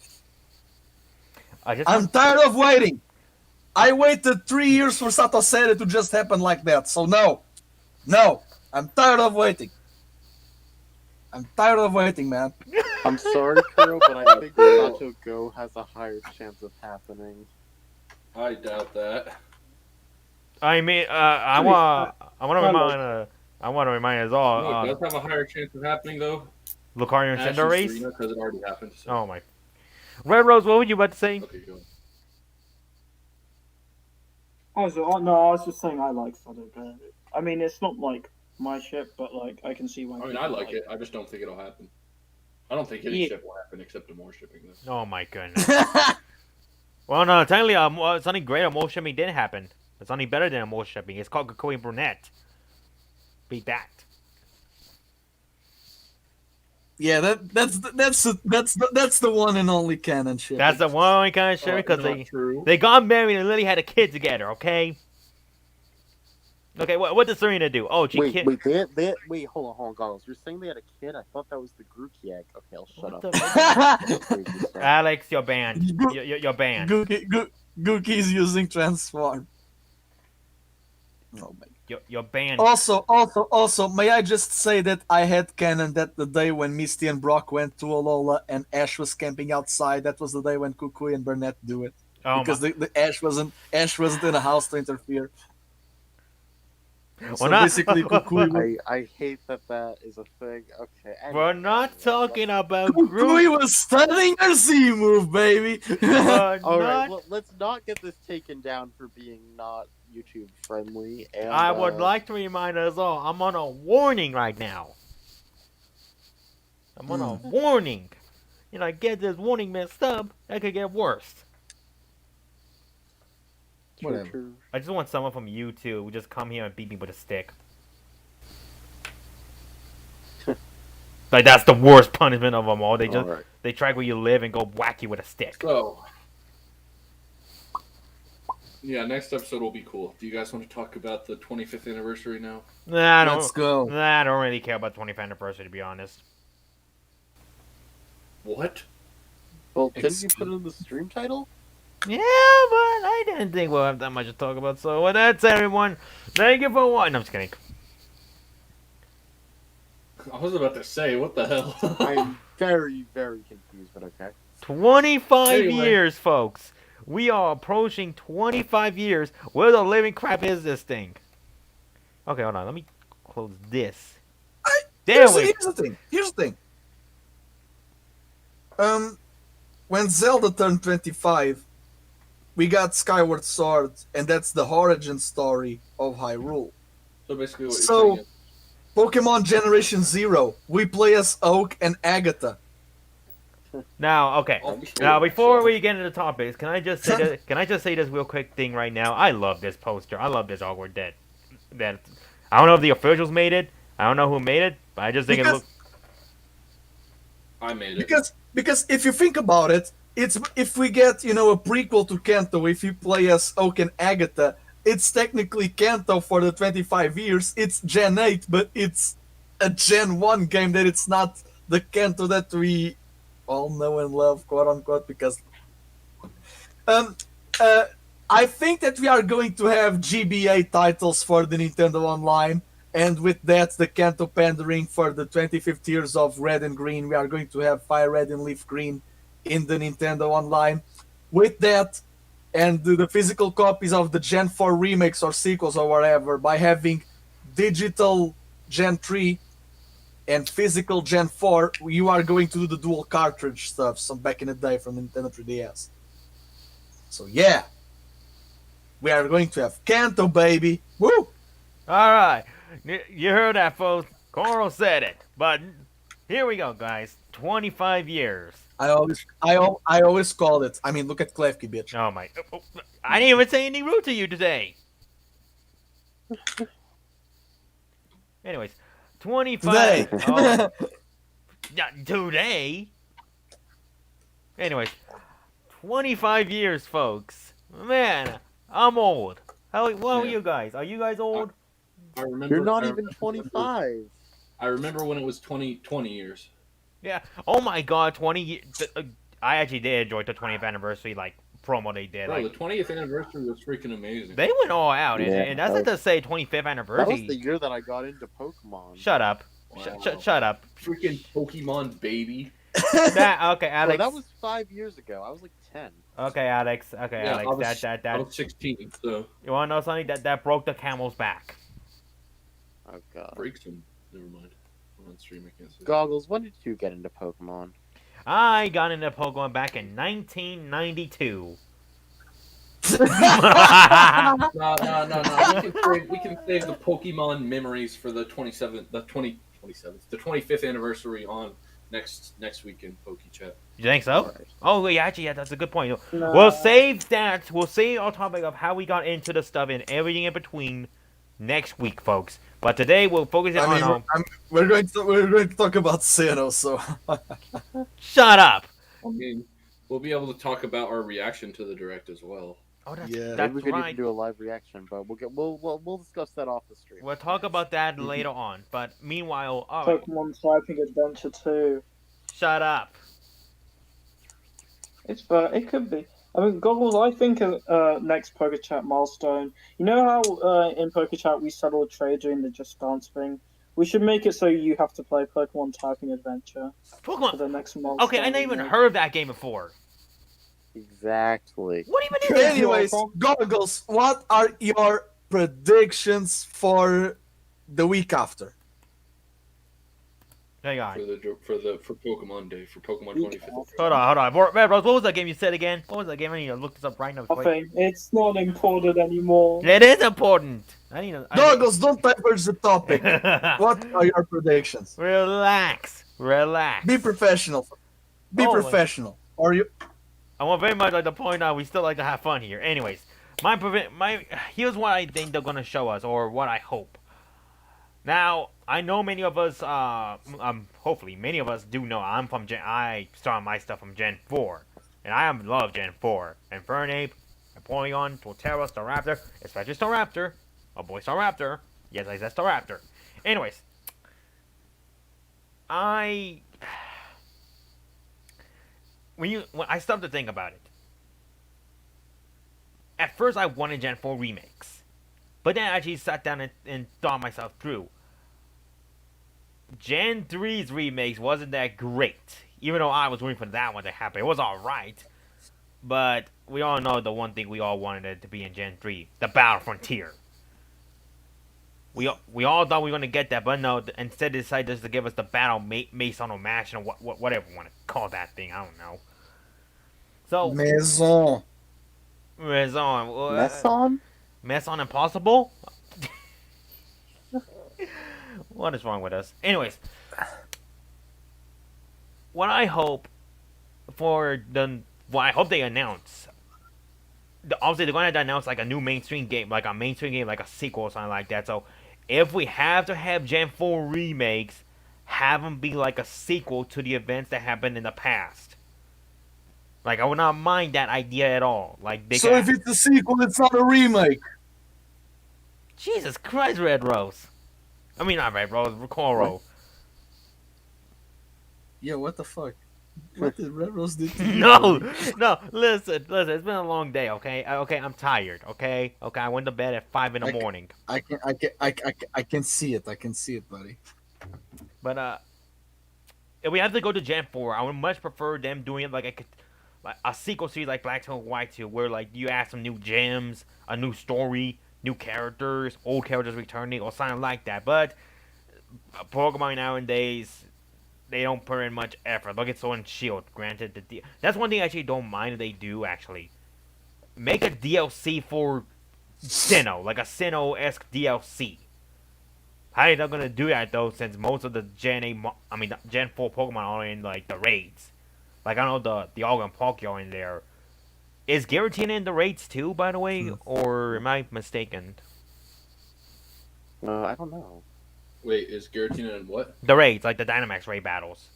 I'm tired of waiting. I waited 3 years for Satoseri to just happen like that. So no, I'm tired of waiting. I'm tired of waiting, man. I'm sorry, Kuro, but I think Sato Go has a higher chance of happening. I doubt that. I mean, I want to remind us all. No, it does have a higher chance of happening though. Lucario and Cinder race. Because it already happened. So. Oh my. Red Rose, what were you about to say? Okay, go. I was just saying I like Sonic. I mean, it's not like my ship, but like I can see why. I mean, I like it. I just don't think it'll happen. I don't think any ship will happen except more shipping. Though. Oh my goodness. Well, no, technically, something great on more shipping did happen. It's something better than more shipping. It's called Kukui Brunette. Beat that. Yeah, that's the one and only canon ship. That's the one kind of shipping because they got married and literally had a kid together. Okay. Okay, what does Serena do? Oh, she wait, hold on, Goggles. You're saying they had a kid? I thought that was the Grookey egg. Okay, I'll shut up. Alex, you're banned. You're banned. Gookie's using transform. Oh my. You're banned. Also, may I just say that I had canon that the day when Misty and Brock went to Alola and Ash was camping outside, that was the day when Kukui and Burnett do it. Oh because the Ash wasn't in a house to interfere. So well, basically, Kukui. I hate that is a thing. Okay. We're not talking about Kukui was studying her Z move, baby. Alright, let's not get this taken down for being not YouTube friendly. And, I would like to remind us all, I'm on a warning right now. I'm on a warning. You know, I get this warning messed up, that could get worse. Whatever. I just want someone from YouTube to just come here and beat me with a stick. Like, that's the worst punishment of them all. They track where you live and go whack you with a stick. So, yeah, next episode will be cool. Do you guys want to talk about the 25th anniversary now? Nah, Let's go. Nah, I don't really care about 25th anniversary, to be honest. What? Well, didn't you put it in the stream title? Yeah, but I didn't think we'll have that much to talk about. So, with that, everyone, thank you for watching. No, I'm just kidding. I was about to say, what the hell? I'm very, very confused, but okay. 25 years, folks. We are approaching 25 years. Where the living crap is this thing? Okay, hold on. Let me close this. Here's the thing. When Zelda turned 25, we got Skyward Sword, and that's the origin story of Hyrule. So basically what you're saying is... Pokemon Generation 0, we play as Oak and Agatha. Now, okay. Now, before we get into the topics, can I just say this real quick thing right now? I love this poster. I love this artwork that I don't know if the officials made it. I don't know who made it, but I just think it looks... I made it. Because if you think about it, it's if we get a prequel to Kanto, if you play as Oak and Agatha, it's technically Kanto for the 25 years. It's Gen 8, but it's a Gen 1 game that it's not the Kanto that we all know and love, quote unquote. Because um, uh, I think that we are going to have GBA titles for the Nintendo Online, and with that, the Kanto pandering for the 25th years of Red and Green. We are going to have Fire Red and Leaf Green in the Nintendo Online. With that, and the physical copies of the Gen 4 remakes or sequels or whatever, by having digital Gen 3 and physical Gen 4, you are going to do the dual cartridge stuff, some back in the day from Nintendo 3DS. So yeah, we are going to have Kanto, baby. Woo! All right, you heard that, folks. Coral said it, but here we go, guys. 25 years. I always called it. I mean, look at Klefki, bitch. Oh my! I didn't even say anything rude to you today. Anyways, 25. Today. Oh, yeah, today. Anyways, 25 years, folks. Man, I'm old. What are you guys? Are you guys old? I remember. You're not I even remember- 25. I remember when it was 20 years. Yeah. Oh my God, 20 years. I actually did enjoy the 20th anniversary promo they did. Bro, the 20th anniversary was freaking amazing. They went all out, Yeah, and that's that not to say 25th That anniversary. was the year that I got into Pokemon. Shut up. Wow. Shut up. Freaking Pokemon baby. Okay, Bro, Alex. that was 5 years ago. I was like 10. Okay, Alex. Okay, Yeah, Alex. I That. was 16, so You wanna know something? That broke the camel's back. Oh god. breaks him. Never mind. I'm on stream, I can't say. Goggles, when did you get into Pokemon? I got into Pokemon back in 1992. No. We can save the Pokemon memories for the 25th anniversary on next week in PokeChat. You think so? Alright. Oh, yeah, actually, yeah, that's a good point. No. We'll save that. We'll save our topic of how we got into the stuff and everything in between next week, folks. But today we'll focus I mean, on. we're going to talk about Sinnoh, so Shut up. I mean, we'll be able to talk about our reaction to the direct as well. Oh, that's, Yeah. Maybe that's we could right. even do a live reaction, but we'll discuss that off the stream. We'll talk about that later on. But meanwhile, all right, Pokemon Typing Adventure 2. shut up. It could be. I mean, Goggles, I think next PokeChat milestone. You know how in PokeChat we settled a trade during the Just Dance thing? We should make it so you have to play Pokemon Typing Adventure for Pokemon. the next milestone. Okay, I never even heard of that game before. Exactly. What even is it? anyways, Goggles, what are your predictions for the week after? Hang on. For Pokemon Day, for Pokemon 25th. Hold on. Red Rose, what was that game you said again? What was that game? I need to look this up right now. Nothing. It's not important anymore. It is important. I need to. Goggles, don't diverge the topic. What are your predictions? Relax. Be professional. Be Oh, professional. Or you? I want very much like to point out we still like to have fun here. Anyways, here's what I think they're gonna show us, or what I hope. Now, I know many of us, hopefully many of us do know I started my stuff from Gen 4, and I love Gen 4. Infernape, Napoleon, Torterra, Staraptor, especially Staraptor, oh boy Staraptor, yes I said Staraptor. Anyways, when I stopped to think about it, at first I wanted Gen 4 remakes, but then I actually sat down and thought myself through. Gen 3's remakes wasn't that great, even though I was waiting for that one to happen. It was alright, but we all know the one thing we all wanted it to be in Gen 3, the Battle Frontier. We all thought we were going to get that, but no, instead they decided just to give us the Battle Maison or Mash, or whatever you want to call that thing, I don't know. So, Maison. Messon? Maison Impossible? What is wrong with us? Anyways, what I hope they announce. Obviously, they're going to announce like a new mainstream game, like a sequel or something like that. So, if we have to have Gen 4 remakes, have them be like a sequel to the events that happened in the past. Like, I would not mind that idea at all. Like, they So if it's a sequel, it's not a remake. Jesus Christ, Red Rose. I mean, not Red Rose, Coro. Yeah, what the fuck? What did Red Rose do to you? No, no, listen, it's been a long day, okay? Okay, I'm tired, okay? Okay, I went to bed at 5 in the morning. I can see it. I can see it, buddy. But, if we have to go to Gen 4, I would much prefer them doing it like a sequel series like Black 2 and White 2, where, like, you add some new gems, a new story, new characters, old characters returning, or something like that. But Pokemon nowadays, they don't put in much effort. Look at Sword and Shield. Granted, that's one thing I actually don't mind if they do, actually. Make a DLC for Sinnoh, like a Sinnoh-esque DLC. How are they not gonna do that, though, since most of the Gen 4 Pokemon are in, like, the raids? Like, I know the Algon Palkia are in there. Is Giratina in the raids, too, by the way? Or am I mistaken? I don't know. Wait, is Giratina in what? The raids, like the Dynamax raid battles.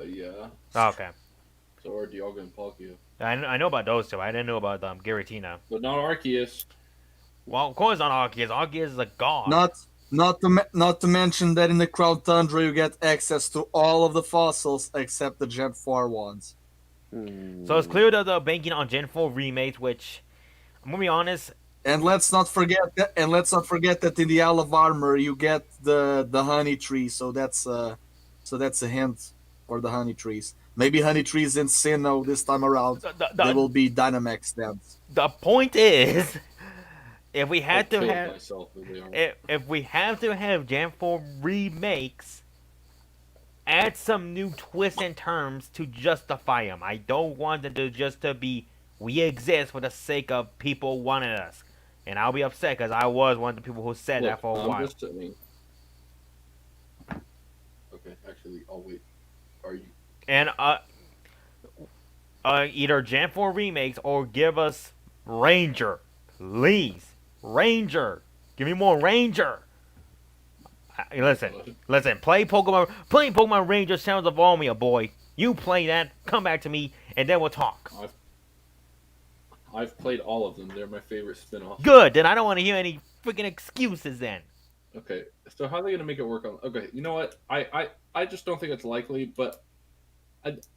Yeah. Oh, okay. So are Dialga and Palkia. I know about those two. I didn't know about Giratina. But not Arceus. Well, of course not Arceus. Arceus is a god. Not to mention that in the Crown Tundra you get access to all of the fossils except the Gen 4 ones. So it's clear that they're banking on Gen 4 remakes, which I'm gonna be honest. And let's not forget that. In the Isle of Armor you get the honey tree. So that's a hint for the honey trees. Maybe honey trees in Sinnoh this time around. They will be Dynamax then. The point is, if we had to have, myself if we have to have Gen 4 remakes, add some new twists and terms to justify them. I don't want it to just to be we exist for the sake of people wanting us. And I'll be upset because I was one of the people who said that for a while. Okay, actually, I'll wait. Are you? And either Gen 4 remakes or give us Ranger, please. Ranger, give me more Ranger. Listen. Playing Pokemon Ranger sounds of Omnia, boy. You play that, come back to me, and then we'll talk. I've played all of them. They're my favorite spin-off. Good, then I don't want to hear any freaking excuses then. Okay, so how are they going to make it work on... Okay, you know what? I just don't think it's likely, but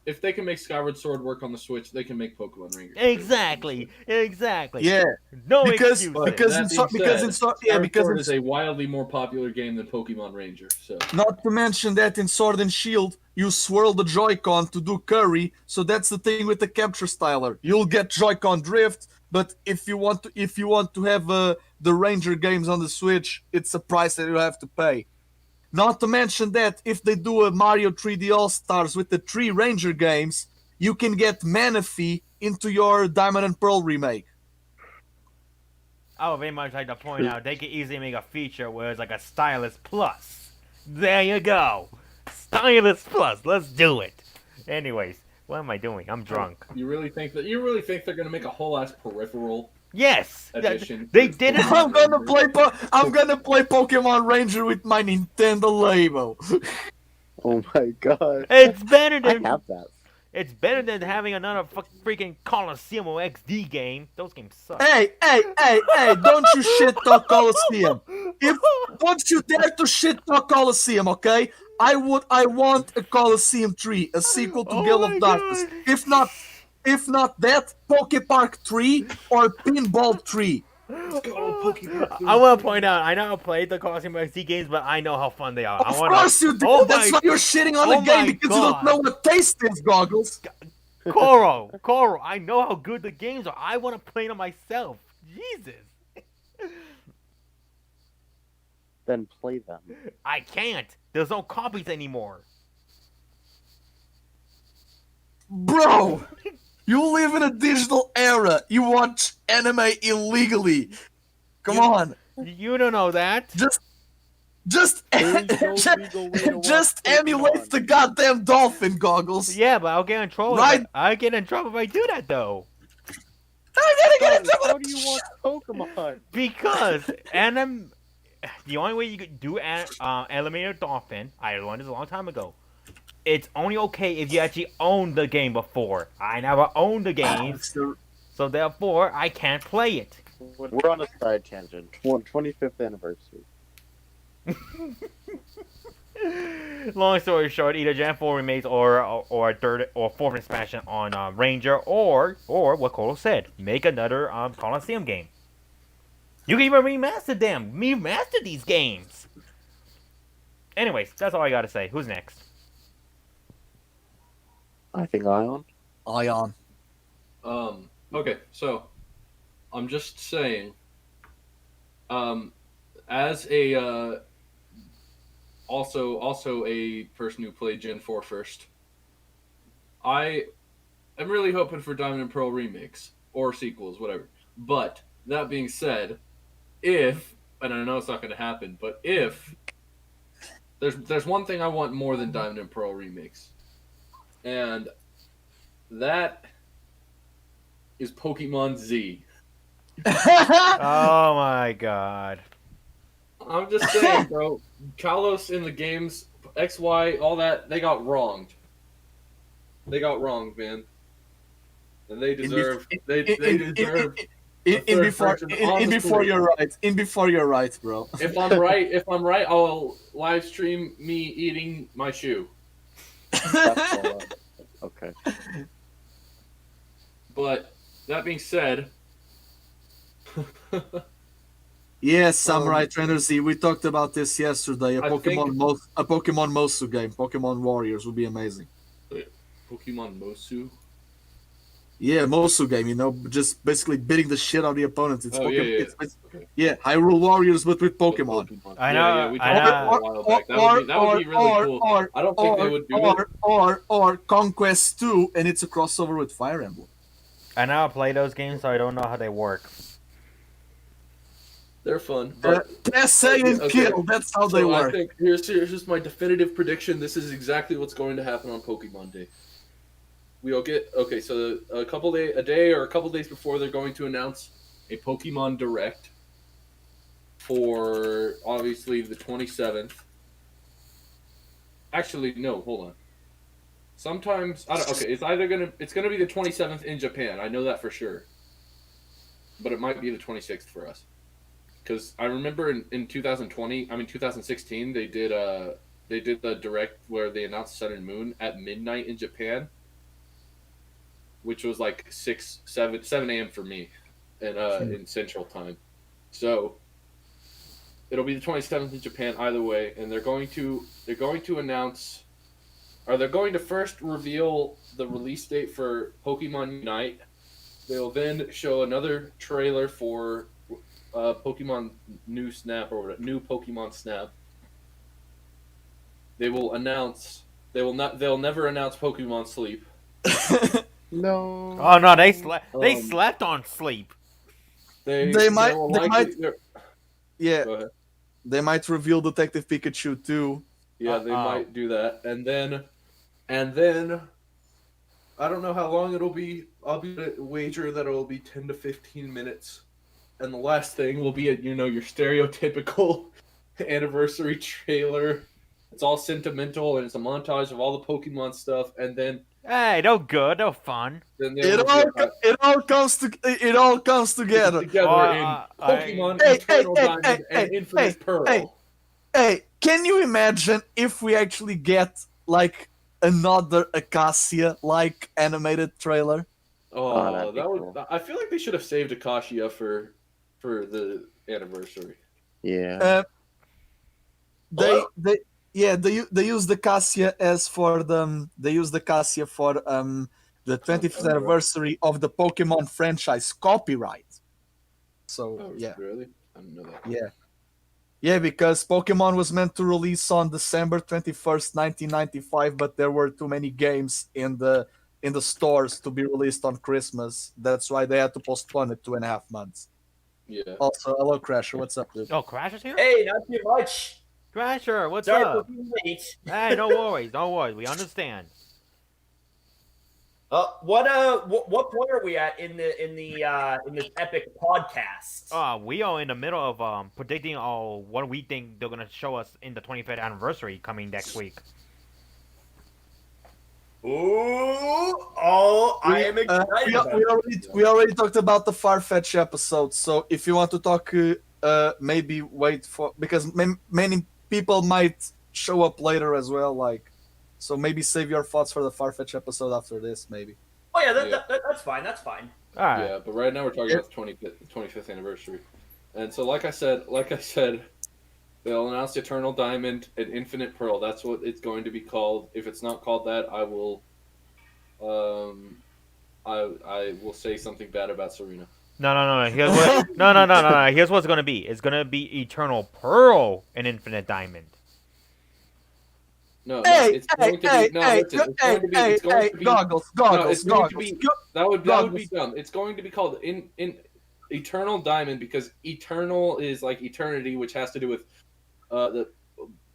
if they can make Skyward Sword work on the Switch, they can make Pokemon Ranger. Exactly. Yeah. No because excuses. Sword is a wildly more popular game than Pokemon Ranger. So not to mention that in Sword and Shield you swirl the Joy-Con to do curry, so that's the thing with the capture styler. You'll get Joy-Con drift, but if you want to have the Ranger games on the Switch, it's a price that you have to pay. Not to mention that if they do a Mario 3D All-Stars with the 3 Ranger games, you can get Manaphy into your Diamond and Pearl remake. I would very much like to point out they could easily make a feature where it's like a Stylus Plus. There you go. Stylus Plus. Let's do it. Anyways, what am I doing? I'm drunk. You really think they're going to make a whole ass peripheral? Yes, edition? They did it. I'm gonna play Pokemon Ranger with my Nintendo label. Oh my god! It's better than I have that. It's better than having another freaking Coliseum or XD game. Those games suck. Hey! Don't you shit talk Coliseum. Don't you dare to shit talk Coliseum, okay? I want a Coliseum 3, a sequel to Gale of Darkness. If not that, Pokepark 3 or Pinball 3. I want to point out, I know I played the Coliseum XD games, but I know how fun they are. Of course you do. That's why you're shitting on the game, because you don't know what taste is, Goggles. Koro, I know how good the games are. I want to play them myself. Jesus. Then play them. I can't. There's no copies anymore. Bro, you live in a digital era. You watch anime illegally. Come on. You don't know that. Just emulate the goddamn dolphin, Goggles. Yeah, but I'll get in trouble. Right. I'll get in trouble if I do that, though. I'm gonna get in trouble. How do you want Pokemon? Because the only way you could do animated dolphin, I learned this a long time ago. It's only okay if you actually own the game before. I never owned the games, So, so therefore I can't play it. We're on a side tangent. 25th anniversary. Long story short, either Gen 4 remakes or a third or fourth expansion on Ranger or what Colo said, make another Coliseum game. You can even remaster these games. Anyways, that's all I gotta say. Who's next? I think Ion. Ion. Okay, so I'm just saying, as a also a person who played Gen 4 first, I am really hoping for Diamond and Pearl remakes or sequels, whatever. But that being said, if, and I know it's not going to happen, but if there's one thing I want more than Diamond and Pearl remakes, and that is Pokemon Z. Oh my god. I'm just saying, bro. Kalos in the games, XY, all that, they got wronged. They got wronged, man. And they deserve. They deserve. In before you're right. In before you're right, bro. If I'm right, I'll live stream me eating my shoe. That's all right. Okay. But that being said, Yes, Samurai Trainer Z. We talked about this yesterday. A Pokemon Mosu game, Pokemon Warriors would be amazing. Pokemon Mosu. Yeah, Mosu game. You know, just basically beating the shit out of the opponents. It's Okay. yeah, Hyrule Warriors, but with Pokemon. I know, Yeah, we talked about it a while back. That would be really cool. I don't think they would do it. Or Conquest 2, and it's a crossover with Fire Emblem. I now play those games, so I don't know how they work. They're fun. But Say and kill. That's how they work. I think here's just my definitive prediction. This is exactly what's going to happen on Pokemon Day. We'll get so a day or a couple days before, they're going to announce a Pokemon Direct for obviously the 27th. Actually, no, hold on. Sometimes it's gonna be the 27th in Japan. I know that for sure. But it might be the 26th for us. Because I remember in 2016, they did the Direct where they announced Sun and Moon at midnight in Japan, which was like 7 a.m. for me, and in Central Time. So it'll be the 27th in Japan either way, and they're going to announce, or they're going to first reveal the release date for Pokemon Unite. They'll then show another trailer for Pokemon New Snap or New Pokemon Snap. They'll never announce Pokemon Sleep. No. Oh no, they slept on Sleep. They might. Yeah. Go ahead. They might reveal Detective Pikachu too. Yeah, they might do that, and then I don't know how long it'll be. I'll be at a wager that it'll be 10 to 15 minutes, and the last thing will be your stereotypical anniversary trailer. It's all sentimental, and it's a montage of all the Pokemon stuff, and then Hey, they're good, they're fun. then It all comes together. together in Pokemon Eternal Diamond and Infinite Pearl. Hey, can you imagine if we actually get like another Acacia like animated trailer? Oh, that'd be that would. cool. I feel like they should have saved Akasia for the anniversary. Yeah. They use the Cassia as for the the 25th anniversary of the Pokemon franchise copyright. So Oh, yeah, really? I didn't know that. yeah, because Pokemon was meant to release on December 21st, 1995, but there were too many games in the stores to be released on Christmas. That's why they had to postpone it 2.5 months. Yeah. Also, hello Crasher, what's up, dude? Oh, Crasher's here? Hey, not too much. Crasher, what's Sorry up? for being late. Hey, no worries, we understand. What point are we at in this epic podcast? We are in the middle of predicting what we think they're gonna show us in the 25th anniversary coming next week. Ooh, oh, I am excited. We already talked about the Farfetch episode, so if you want to talk, maybe wait for, because many people might show up later as well. Like, so maybe save your thoughts for the Farfetch episode after this, maybe. Oh yeah, that's fine. That's fine. All right. Yeah, but right now we're talking about the 25th anniversary, and so like I said, they'll announce Eternal Diamond and Infinite Pearl. That's what it's going to be called. If it's not called that, I will say something bad about Serena. No. No. Here's what it's gonna be. It's gonna be Eternal Pearl and Infinite Diamond. No, Hey, it's going to be goggles. That would be dumb. It's going to be called in Eternal Diamond because eternal is like eternity, which has to do with the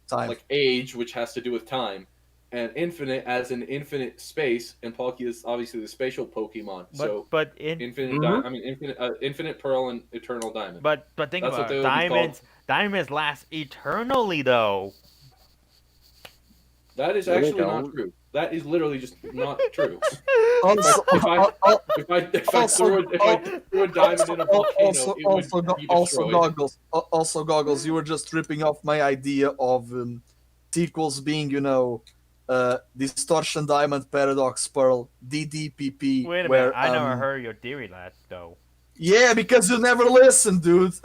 Time. like age, which has to do with time, and infinite as in infinite space. And Palkia is obviously the spatial Pokemon. Infinite Pearl and Eternal Diamond. But think That's about what it. they would be Diamonds last eternally though. That is No, they actually not don't. true. That is literally just not true. Also, If I threw a diamond in a volcano, it would be destroyed. goggles. You were just ripping off my idea of sequels being, Distortion Diamond, Paradox Pearl, DDPP. Wait a where, minute. I never heard your theory last though. Yeah, because you never listen, dude.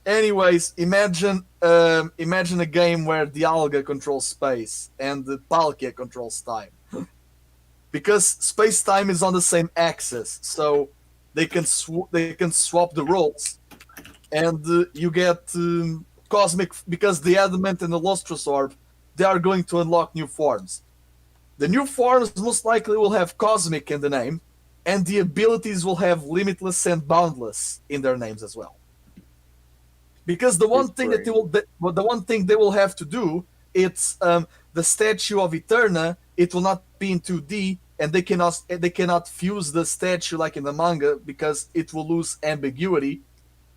Anyways, imagine a game where the Alga controls space and the Palkia controls time. Because space-time is on the same axis, so they can swap the roles, and you get cosmic, because the Adamant and the Lustrous Orb, they are going to unlock new forms. The new forms most likely will have Cosmic in the name, and the abilities will have Limitless and Boundless in their names as well. Because the one thing they will have to do, it's the statue of Eterna. It will not be in 2D, and they cannot fuse the statue like in the manga because it will lose ambiguity.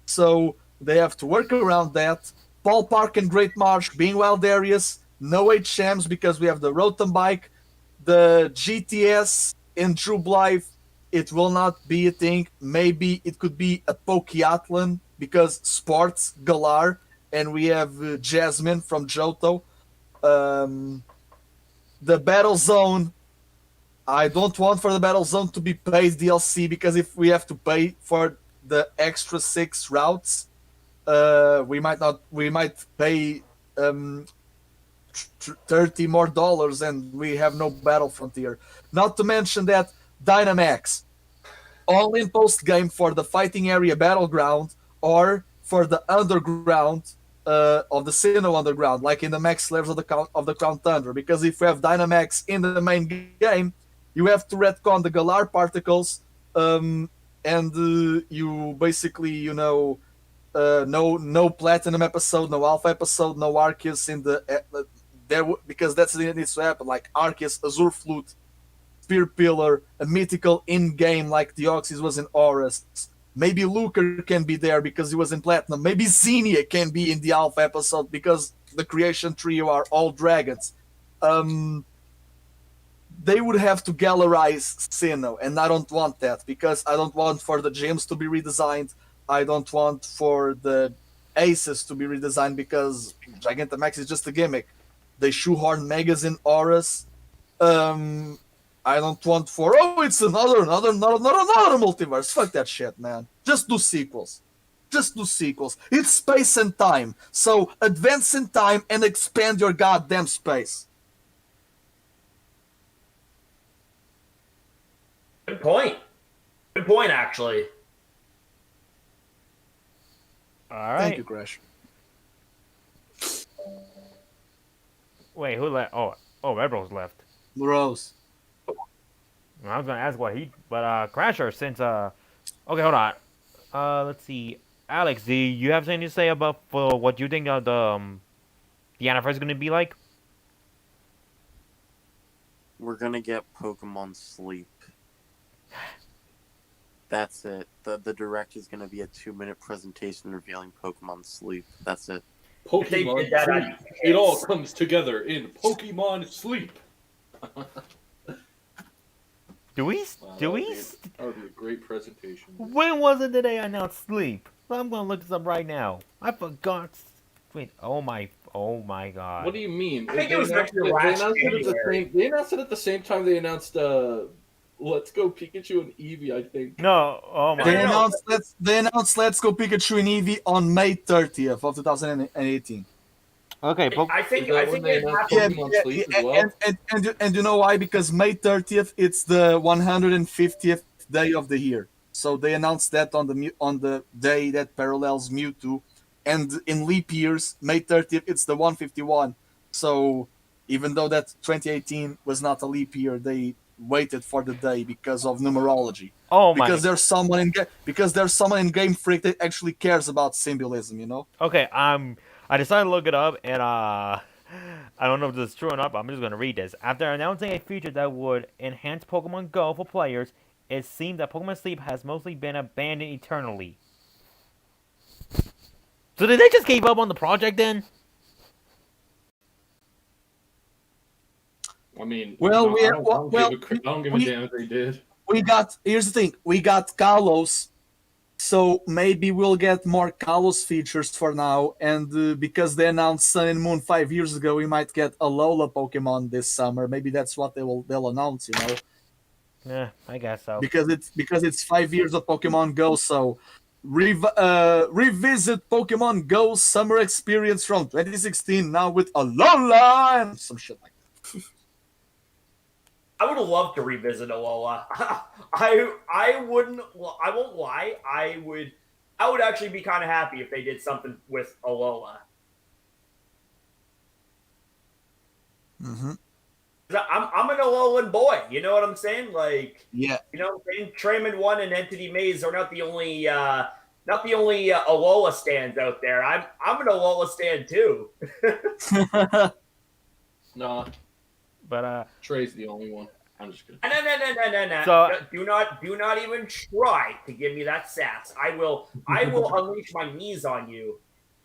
So they have to work around that. Paul Park and Great Marsh being wild areas, no HMs because we have the Rotom Bike, the GTS in True Blythe. It will not be a thing. Maybe it could be a Pokeathlon because sports Galar, and we have Jasmine from Johto. The Battle Zone. I don't want for the Battle Zone to be paid DLC because if we have to pay for the extra 6 routes, we might pay $30 more, and we have no Battle Frontier. Not to mention that Dynamax, all in post game for the fighting area battleground or for the underground of the Sinnoh underground, like in the max levels of the Crown Tundra. Because if we have Dynamax in the main game, you have to retcon the Galar particles, and you basically no Platinum episode, no Alpha episode, no Arceus in the because that's what needs to happen. Like Arceus, Azure Flute, Spear Pillar, a mythical in-game like Deoxys was in Aurus. Maybe Luker can be there because he was in Platinum. Maybe Xenia can be in the Alpha episode because the Creation Trio are all dragons. They would have to galerize Sinnoh, and I don't want that because I don't want for the gyms to be redesigned. I don't want for the Aces to be redesigned because Gigantamax is just a gimmick. They shoehorn Megas in Aurus. I don't want for it's another multiverse. Fuck that shit, man. Just do sequels. It's space and time. So advance in time and expand your goddamn space. Good point. Good point, actually. All right. Thank you, Crash. Wait, who left? Oh, Red Rose left. Rose. I was gonna ask but Crasher, since okay, hold on. Let's see, Alex, do you have something to say about for what you think of the anniversary is gonna be like? We're gonna get Pokemon Sleep. That's it. The direct is going to be a 2-minute presentation revealing Pokemon Sleep. That's it. If they Pokemon did that, I'd Sleep. be It all pissed. comes together in Pokemon Sleep. Do we? Wow, Do that we? would be- That would be a great presentation. When was it that they announced sleep? I'm gonna look this up right now. I forgot. Wait. Oh my god. What do you mean? I think They it was announced actually it- last they announced it at the January. same. They announced it at the same time they announced Let's Go Pikachu and Eevee. I think. No. Oh my. They no, no. announced Let's Go Pikachu and Eevee on May 30th of 2018. Okay. I think Is that I when think they it announced happened. Pokemon Sleep as well? And you know why? Because May 30th it's the 150th day of the year. So they announced that on the day that parallels Mewtwo, and in leap years, May 30th it's the 151. So even though that 2018 was not a leap year, they waited for the day because of numerology. Oh my. Because there's someone in Game Freak that actually cares about symbolism, you know. Okay. I decided to look it up, and I don't know if this is true or not, but I'm just gonna read this. After announcing a feature that would enhance Pokemon Go for players, it seemed that Pokemon Sleep has mostly been abandoned eternally. So did they just give up on the project then? I mean, Well, no, we I don't give a damn if they did. Here's the thing, we got Kalos, so maybe we'll get more Kalos features for now, and because they announced Sun and Moon 5 years ago, we might get a Lola Pokemon this summer. Maybe that's what they'll announce, you know, Yeah, I guess so. because it's 5 years of Pokemon Go. So revisit Pokemon Go summer experience from 2016 now with Alola and some shit like that. I would love to revisit Alola. I wouldn't. Well, I won't lie. I would actually be kind of happy if they did something with Alola. Mm-hmm. I'm an Alolan boy. You know what I'm saying? Like, Yeah. you know what I'm saying? Trayman 1 and Entity Maze are not the only Alola stands out there. I'm an Alola stand too. Nah, But Trey's the only one. I'm just kidding. No. So- do not even try to give me that sass. I will unleash my knees on you.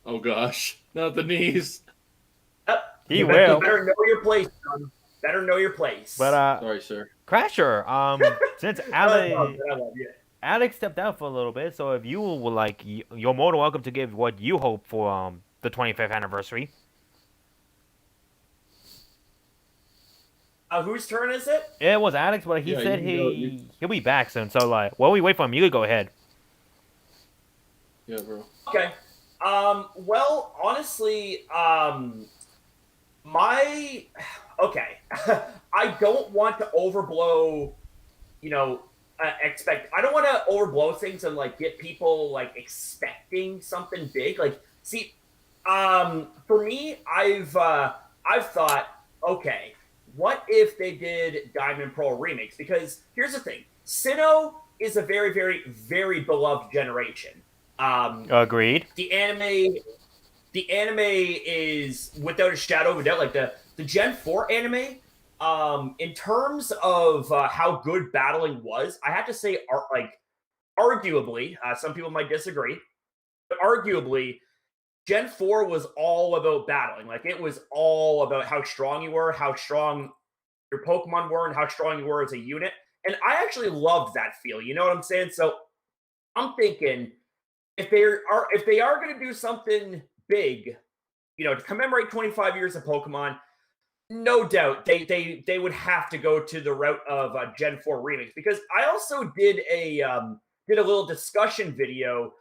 Oh gosh, not the knees. he You will. better know your place, son. Better know your place. But Sorry, sir. Crasher, since I love you. Alex stepped out for a little bit, so if you would like, you're more than welcome to give what you hope for the 25th anniversary. Whose turn is it? It was Alex, but he Yeah, said you can go, he'll be back soon. So like, while we wait for him, you could go ahead. Yeah, bro. Okay. Well, honestly, my okay. I don't want to overblow, you know, I don't want to overblow things and like get people like expecting something big. Like, see, for me, I've thought, okay, what if they did Diamond Pearl Remix? Because here's the thing, Sinnoh is a very, very, very beloved generation. Agreed. The anime is without a shadow of a doubt like the Gen 4 anime. In terms of how good battling was, I have to say, arguably, some people might disagree, but arguably, Gen 4 was all about battling. Like, it was all about how strong you were, how strong your Pokemon were, and how strong you were as a unit. And I actually loved that feel. You know what I'm saying? So I'm thinking, if they are going to do something big, you know, to commemorate 25 years of Pokemon, no doubt they would have to go to the route of Gen 4 Remix, because I also did a little discussion video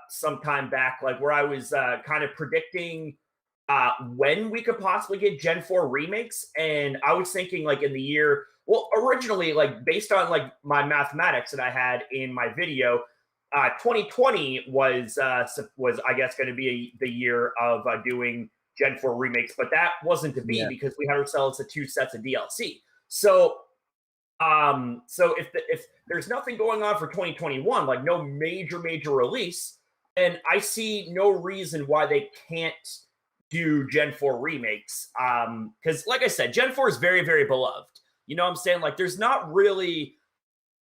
some time back, like where I was kind of predicting when we could possibly get Gen 4 Remix, and I was thinking like in the year, well, originally, like based on like my mathematics that I had in my video, 2020 was I guess going to be the year of doing Gen 4 Remix, but that wasn't to be because we had ourselves the 2 sets of DLC. So if there's nothing going on for 2021, like no major release, then I see no reason why they can't do Gen 4 remakes. Because like I said, Gen 4 is very, very beloved. You know what I'm saying? Like there's not really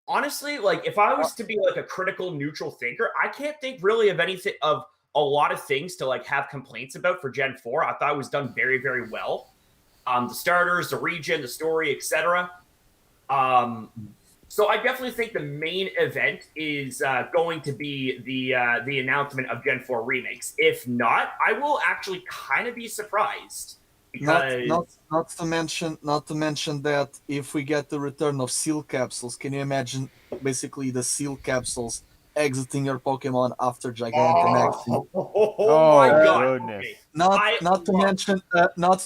honestly, like if I was to be like a critical neutral thinker, I can't think really of anything of a lot of things to like have complaints about for Gen 4. I thought it was done very, very well. The starters, the region, the story, etc. So I definitely think the main event is going to be the announcement of Gen 4 remakes. If not, I will actually kind of be surprised because Not to mention that if we get the return of seal capsules, can you imagine basically the seal capsules exiting your Pokemon after Gigantamaxing? oh my Oh, god! goodness. Okay. Not to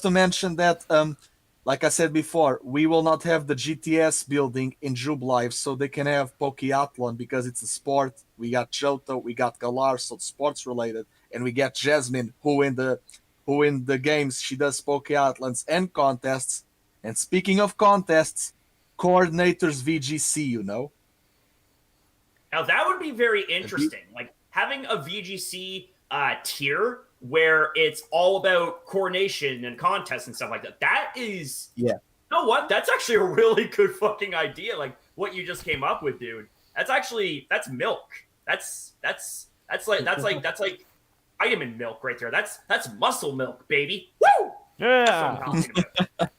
mention that like I said before, we will not have the GTS building in Jubilife, so they can have Pokeathlon because it's a sport. We got Johto, we got Galar, so it's sports related, and we get Jasmine, who in the games she does Pokeathlons and contests. And speaking of contests, coordinators VGC, you know. Now that would be very interesting. Like having a VGC tier where it's all about coordination and contests and stuff like that. That is, Yeah. You know what? That's actually a really good fucking idea. Like what you just came up with, dude. That's milk. That's like vitamin milk right there. That's muscle milk, baby. Woo! That's what I'm Yeah. talking about.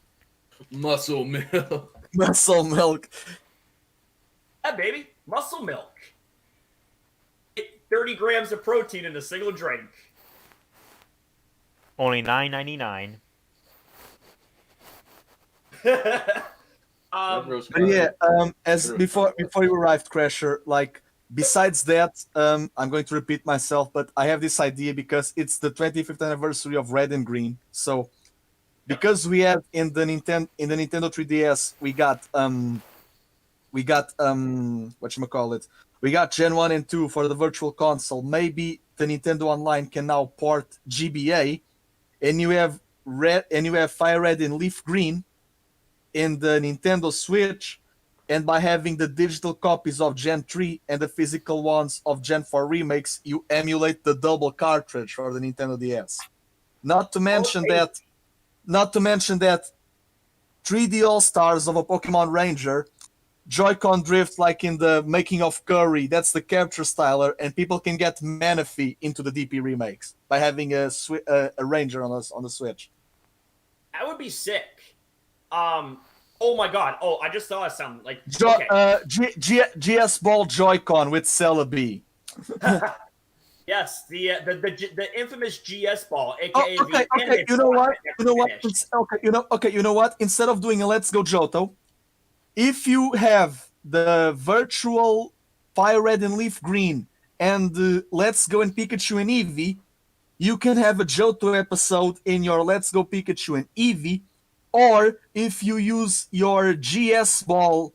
Muscle milk. Muscle milk. Yeah, baby. Muscle milk. 30 grams of protein in a single drink. Only $9.99. But yeah, as before you arrived, Crasher, like besides that, I'm going to repeat myself, but I have this idea because it's the 25th anniversary of Red and Green. So because we have in the Nintendo 3DS, we got whatchamacallit, we got Gen 1 and 2 for the Virtual Console. Maybe the Nintendo Online can now port GBA, and you have Fire Red and Leaf Green in the Nintendo Switch, and by having the digital copies of Gen 3 and the physical ones of Gen 4 remakes, you emulate the double cartridge for the Nintendo DS. Not to mention that 3D All-Stars of a Pokemon Ranger, Joy-Con drift like in the making of Curry, that's the capture styler, and people can get Manaphy into the DP remakes by having a Ranger on the Switch. That would be sick. Oh my god. Oh, I just thought of something. Like GS Ball Joy-Con with Celebi. Yes, the infamous GS ball, aka Okay. You know what? Instead of doing a Let's Go Johto, if you have the virtual Fire Red and Leaf Green and Let's Go and Pikachu and Eevee, you can have a Johto episode in your Let's Go Pikachu and Eevee. Or if you use your GS Ball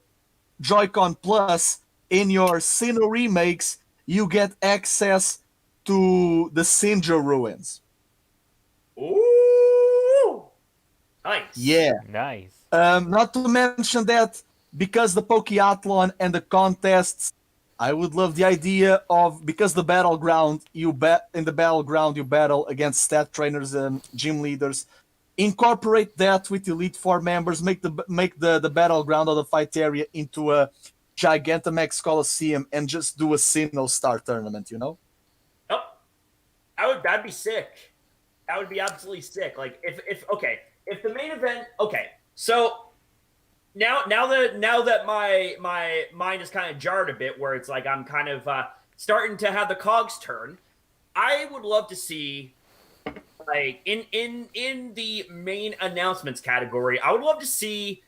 Joy-Con Plus in your Sinnoh remakes, you get access to the Sinjo ruins. Ooh, nice. Yeah. Nice. Not to mention that because the Pokeathlon and the contests, I would love the idea of, because the battleground you battle against stat trainers and gym leaders. Incorporate that with Elite Four members. Make the battleground of the fight area into a Gigantamax Coliseum and just do a Sinnoh Star tournament. You know. That'd be sick. That would be absolutely sick. Like if the main event, so now that my mind is kind of jarred a bit, where it's like I'm kind of starting to have the cogs turn, I would love to see, like in the main announcements category, I would love to see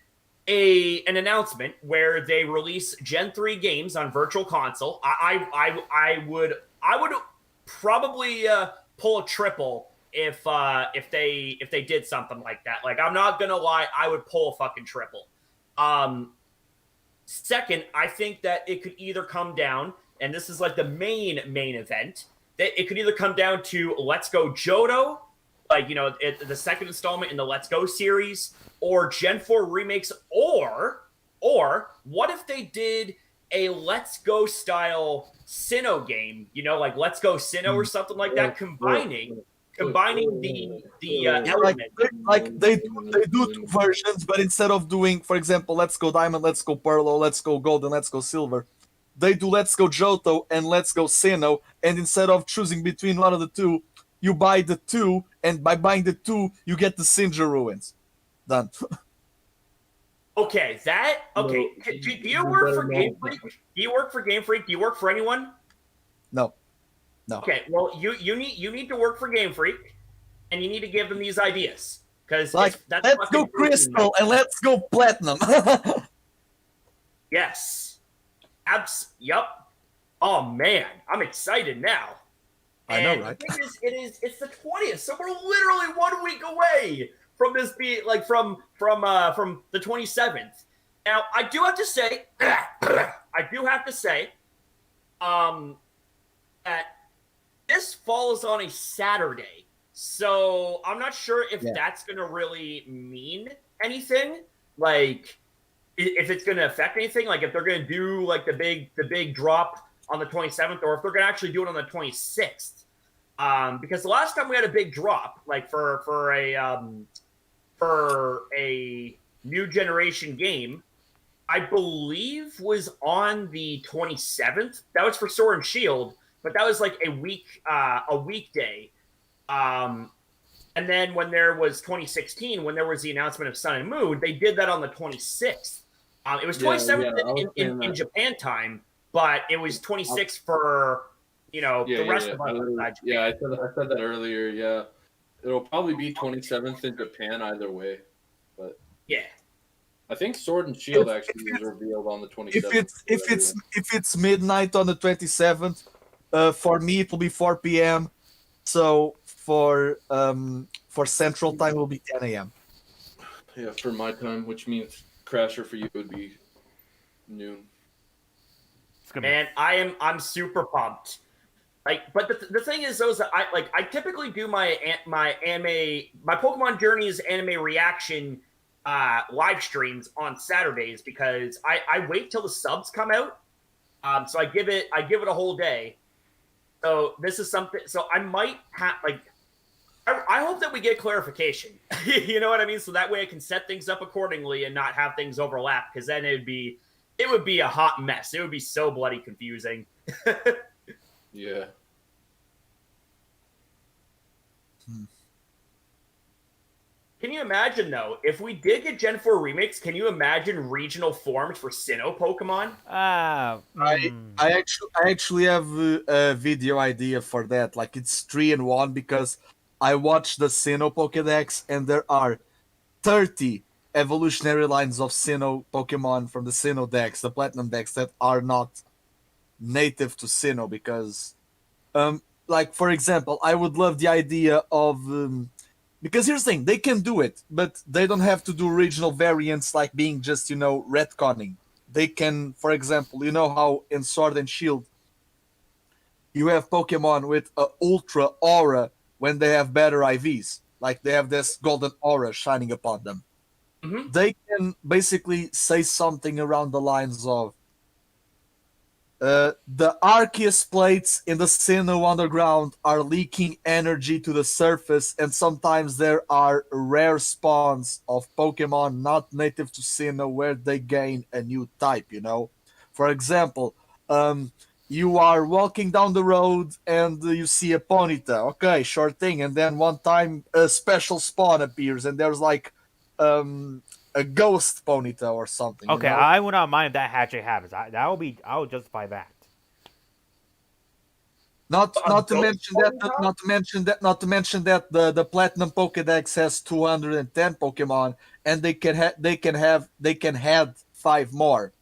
an announcement where they release Gen 3 games on Virtual Console. I would probably pull a triple if they did something like that. Like, I'm not gonna lie, I would pull a fucking triple. Second, I think that it could either come down, and this is like the main event, that it could either come down to Let's Go Johto, like, you know, the second installment in the Let's Go series, or Gen 4 remakes, or what if they did a Let's Go style Sinnoh game, you know, like Let's Go Sinnoh or something like that, combining combining the Yeah, like element. they do two versions, but instead of doing, for example, let's go diamond, let's go pearl, or let's go gold, and let's go silver, they do let's go Johto and let's go Sinnoh, and instead of choosing between one of the two, you buy the two, and by buying the two, you get the Sinja ruins. Done. Okay, okay. No, Do you work for Game Freak? Do you work for Game Freak? Do you work for anyone? No. No. Okay, well you need to work for Game Freak, and you need to give them these ideas because Like, that's let's go crystal and let's go platinum. Yes. Yup. Oh man, I'm excited now. I know, And right? The thing is, it's the 20th, so we're literally 1 week away from this being like from the 27th. Now, I do have to say, that this falls on a Saturday, so I'm not sure if that's gonna really mean anything. Like, if it's going to affect anything, like if they're going to do like the big drop on the 27th, or if they're going to actually do it on the 26th. Because the last time we had a big drop, like for a new generation game, I believe was on the 27th. That was for Sword and Shield, but that was like a weekday. And then when there was 2016, when there was the announcement of Sun and Moon, they did that on the 26th. It was 27th in Japan time, but it was 26th for the rest of us. Yeah, I said that earlier. Yeah, it'll probably be 27th in Japan either way, but yeah, I think Sword and Shield actually was revealed on the 27th. If it's midnight on the 27th, for me it will be 4 p.m. So for Central Time it will be 10 a.m. Yeah, for my time, which means Crasher for you would be noon. Man, I'm super pumped. Like, but the thing is, though, is that I typically do my Pokemon Journeys anime reaction live streams on Saturdays because I wait till the subs come out. So I give it a whole day. So this is something. So I might have I hope that we get clarification. You know what I mean? So that way I can set things up accordingly and not have things overlap. Because then it would be a hot mess. It would be so bloody confusing. Yeah. Can you imagine though, if we did get Gen 4 remakes, can you imagine regional forms for Sinnoh Pokemon? I actually have a video idea for that. Like it's 3-in-1 because I watched the Sinnoh Pokédex and there are 30 evolutionary lines of Sinnoh Pokemon from the Sinnoh Dex, the Platinum Dex, that are not native to Sinnoh because, like for example, I would love the idea of because here's the thing, they can do it, but they don't have to do regional variants like being just retconning. They can, for example, how in Sword and Shield you have Pokemon with a Ultra Aura when they have better IVs, like they have this golden aura shining upon them. Mm-hmm. They can basically say something around the lines of the Arceus plates in the Sinnoh underground are leaking energy to the surface, and sometimes there are rare spawns of Pokemon not native to Sinnoh where they gain a new type, For example, you are walking down the road and you see a Ponyta. Okay, sure thing. And then one time a special spawn appears and there's like a ghost Ponyta or something. Okay, I would not mind if that actually happens. I would justify that. Not to mention that the Platinum Pokédex has 210 Pokemon and they can add 5 more.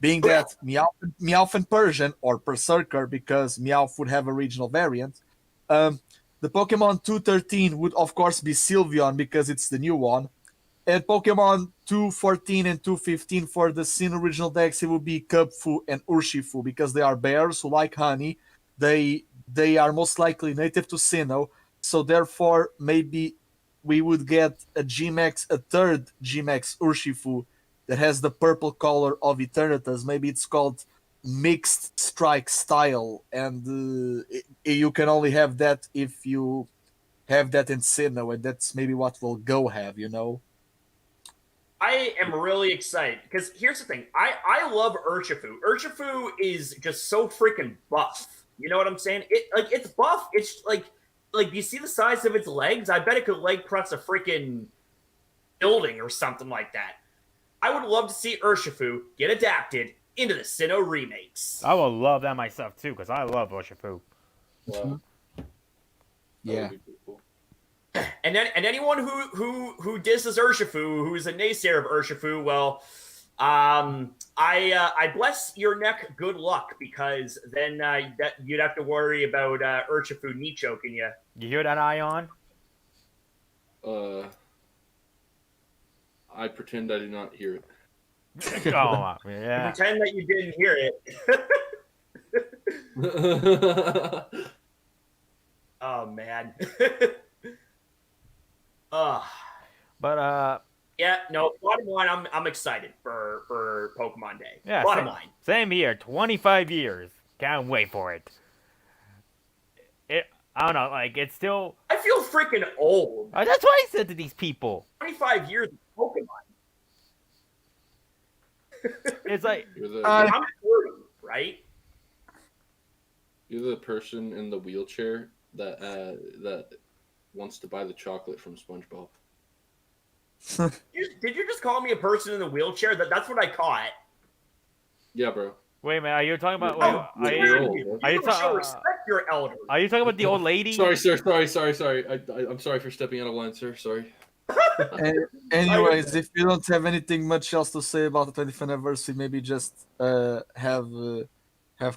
Being that Meowth and Persian, or Berserker, because Meowth would have a regional variant. The Pokemon 213 would, of course, be Sylveon, because it's the new one. And Pokemon 214 and 215 for the Sinnoh original Dex, it would be Kubfu and Urshifu, because they are bears who like honey. They are most likely native to Sinnoh, so therefore, maybe we would get a third G-Max Urshifu, that has the purple color of Eternatus. Maybe it's called Mixed Strike Style, and you can only have that if you have that in Sinnoh, and that's maybe what we'll go have, you know. I am really excited because here's the thing. I love Urshifu. Urshifu is just so freaking buff. You know what I'm saying? It's buff. It's like you see the size of its legs. I bet it could leg press a freaking building or something like that. I would love to see Urshifu get adapted into the Sinnoh remakes. I would love that myself too, because I love Urshifu. Wow. That Yeah. would be pretty cool. And anyone who disses Urshifu, who's a naysayer of Urshifu, well, I bless your neck. Good luck, because then you'd have to worry about Urshifu knee choking you. You hear that, Ion? I pretend I did not hear it. Oh, yeah. Pretend that you didn't hear it. Oh man. But Yeah, no. Bottom line, I'm excited for Pokemon Day. yeah. Bottom line. Same here. 25 years. Can't wait for it. I don't know. Like it's still. I feel freaking old. That's what I said to these people. 25 years of Pokemon. It's like I'm 40, right? You're the person in the wheelchair that wants to buy the chocolate from SpongeBob. Did you just call me a person in the wheelchair? That's what I caught. Yeah, bro. wait a minute. Are you talking about? Oh, Are you're you, old, you are you don't show ta- respect your elders. are you talking about the old lady? Sorry, sir. Sorry. I'm sorry for stepping out of line, sir. Sorry. Anyways, if you don't have anything much else to say about the 25th anniversary, maybe just have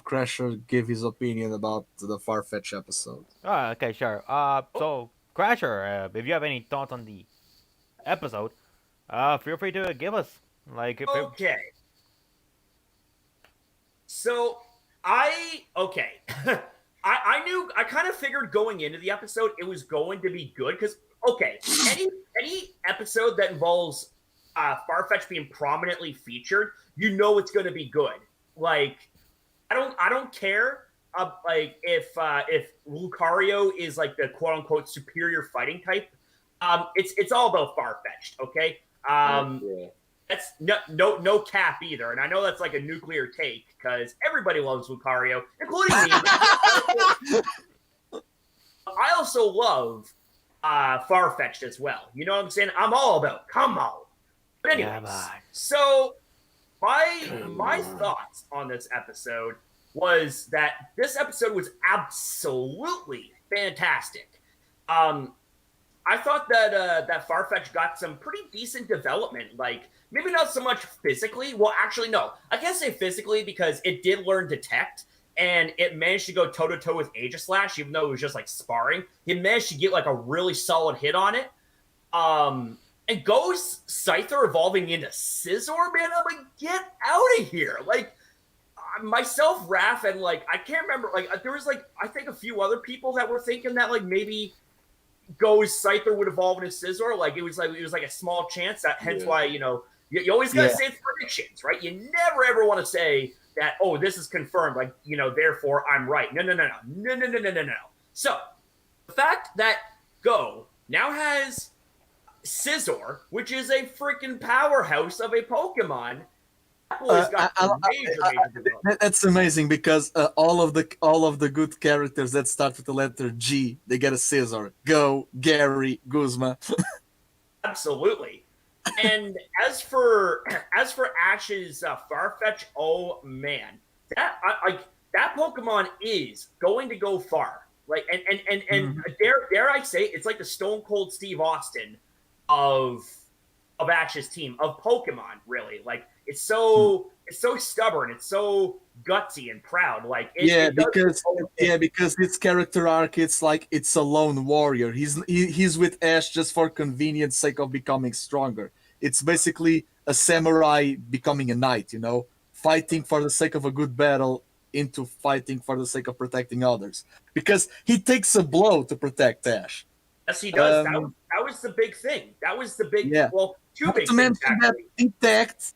Crasher give his opinion about the Farfetch episode. Oh, okay, sure. So Crasher, if you have any thoughts on the episode, feel free to give us. Like, if Okay. So I knew, I kind of figured going into the episode it was going to be good because any episode that involves Farfetch being prominently featured, you know it's going to be good. Like I don't care like if Lucario is like the quote unquote superior fighting type. It's all about Farfetched, okay? Yeah. That's no cap either, and I know that's like a nuclear take because everybody loves Lucario, including me. I also love Farfetch'd as well. You know what I'm saying? I'm all about come on. But anyways, Come on. so my thoughts on this episode was that this episode was absolutely fantastic. I thought that Farfetch got some pretty decent development. Like maybe not so much physically. Well, actually, no. I can't say physically because it did learn Detect, and it managed to go toe to toe with Aegislash, even though it was just like sparring. He managed to get like a really solid hit on it. And goes Scyther evolving into Scizor, man. I'm like, get out of here! Like myself, Raph, and like I can't remember. Like there was like I think a few other people that were thinking that like maybe Go's Scyther would evolve into Scizor. Like it was like a small chance. That hence why you always gotta say it's predictions, right? You never ever want to say that this is confirmed. Like therefore I'm right. No. So the fact that Go now has Scizor, which is a freaking powerhouse of a Pokemon. That boy's got major development. That's amazing because all of the good characters that start with the letter G, they get a Scizor. Go, Gary, Guzma. Absolutely. And as for Ash's Farfetch, oh man, that Pokemon is going to go far. Like and dare I say it's like the Stone Cold Steve Austin of Ash's team of Pokemon. Really, like it's so stubborn, it's so gutsy and proud. Like because its character arc, it's like it's a lone warrior. He's with Ash just for convenience sake of becoming stronger. It's basically a samurai becoming a knight, fighting for the sake of a good battle into fighting for the sake of protecting others. Because he takes a blow to protect Ash. Yes, he does. That was the big thing. That was the big well, two big things actually. Detect,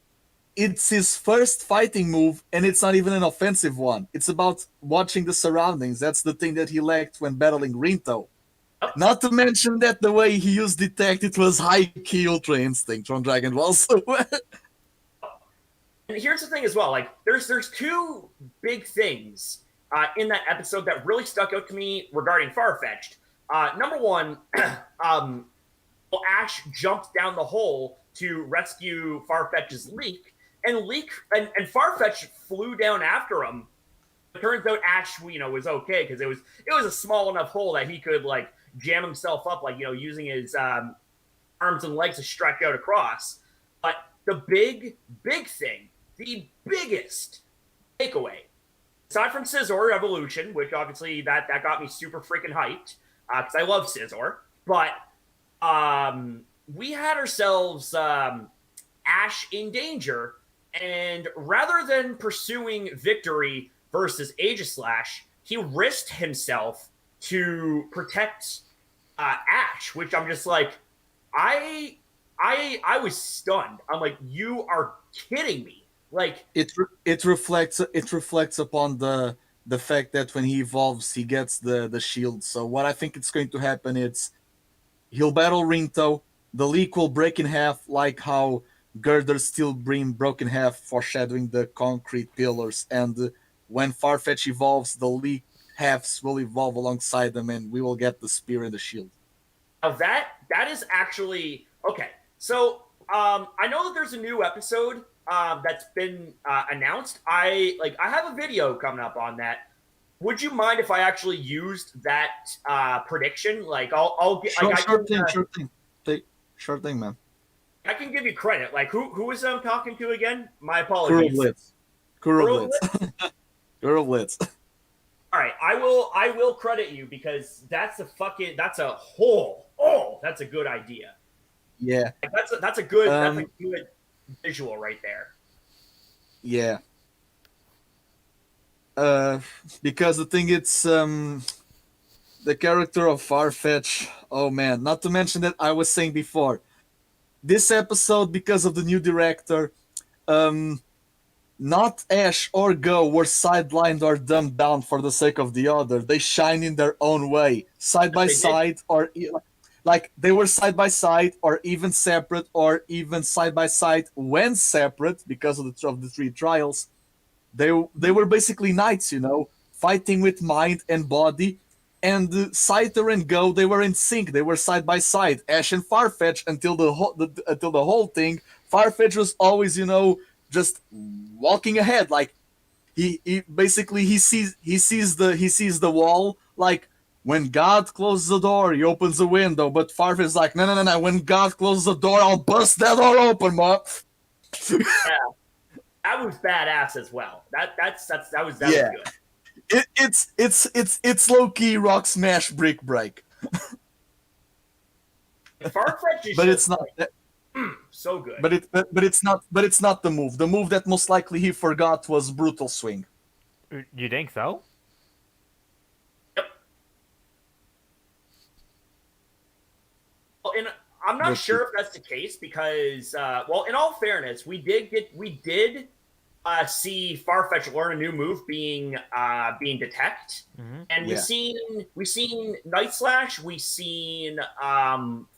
it's his first fighting move, and it's not even an offensive one. It's about watching the surroundings. That's the thing that he lacked when battling Rinto. Not to mention that the way he used Detect, it was high key Ultra Instinct from Dragon Ball. So And here's the thing as well, like there's two big things in that episode that really stuck out to me regarding Farfetch'd. Number one, Ash jumped down the hole to rescue Farfetch's Leak, and Farfetch flew down after him. It turns out Ash, was okay because it was a small enough hole that he could like jam himself up, like using his arms and legs to stretch out across. But the big thing, the biggest takeaway, aside from Scizor Evolution, which obviously that got me super freaking hyped because I love Scizor, but we had ourselves Ash in danger, and rather than pursuing victory versus Aegislash, he risked himself to protect Ash, which I'm just like, I was stunned. I'm like, you are kidding me. Like it reflects upon the fact that when he evolves, he gets the shield. So what I think it's going to happen is he'll battle Rinto. The Leak will break in half, like how Girder's Steel Beam broke in half, foreshadowing the concrete pillars. And when Farfetch evolves, the Leak halves will evolve alongside them, and we will get the spear and the shield. Now that is actually okay. So I know that there's a new episode that's been announced. I have a video coming up on that. Would you mind if I actually used that prediction? Like I'll get Sure thing, man. I can give you credit. Like who was I talking to again? My apologies. Kuro Blitz. All right, I will credit you because that's a good idea. Yeah. Like, that's a good visual right there. Yeah. Because the thing it's the character of Farfetch. Oh man! Not to mention that I was saying before, this episode, because of the new director, not Ash or Go were sidelined or dumbed down for the sake of the other. They shine in their own way, side by side, or like they were side by side, or even separate, or even side by side when separate because of the three trials. They were basically knights, fighting with mind and body. And Scyther and Go, they were in sync. They were side by side. Ash and Farfetch until the whole thing. Farfetch was always, just walking ahead. Like he basically he sees the wall. Like when God closes the door, he opens the window. But Farfetch is like, no. When God closes the door, I'll bust that door open, man. Yeah, that was badass as well. That was good. It's low key rock smash brick break. Farfetch is but it's not so good. But it's not the move. The move that most likely he forgot was brutal swing. You think so? Yep. Well, and I'm not sure if that's the case because, in all fairness, we did see Farfetch learn a new move being Detect, and we seen Night Slash, we seen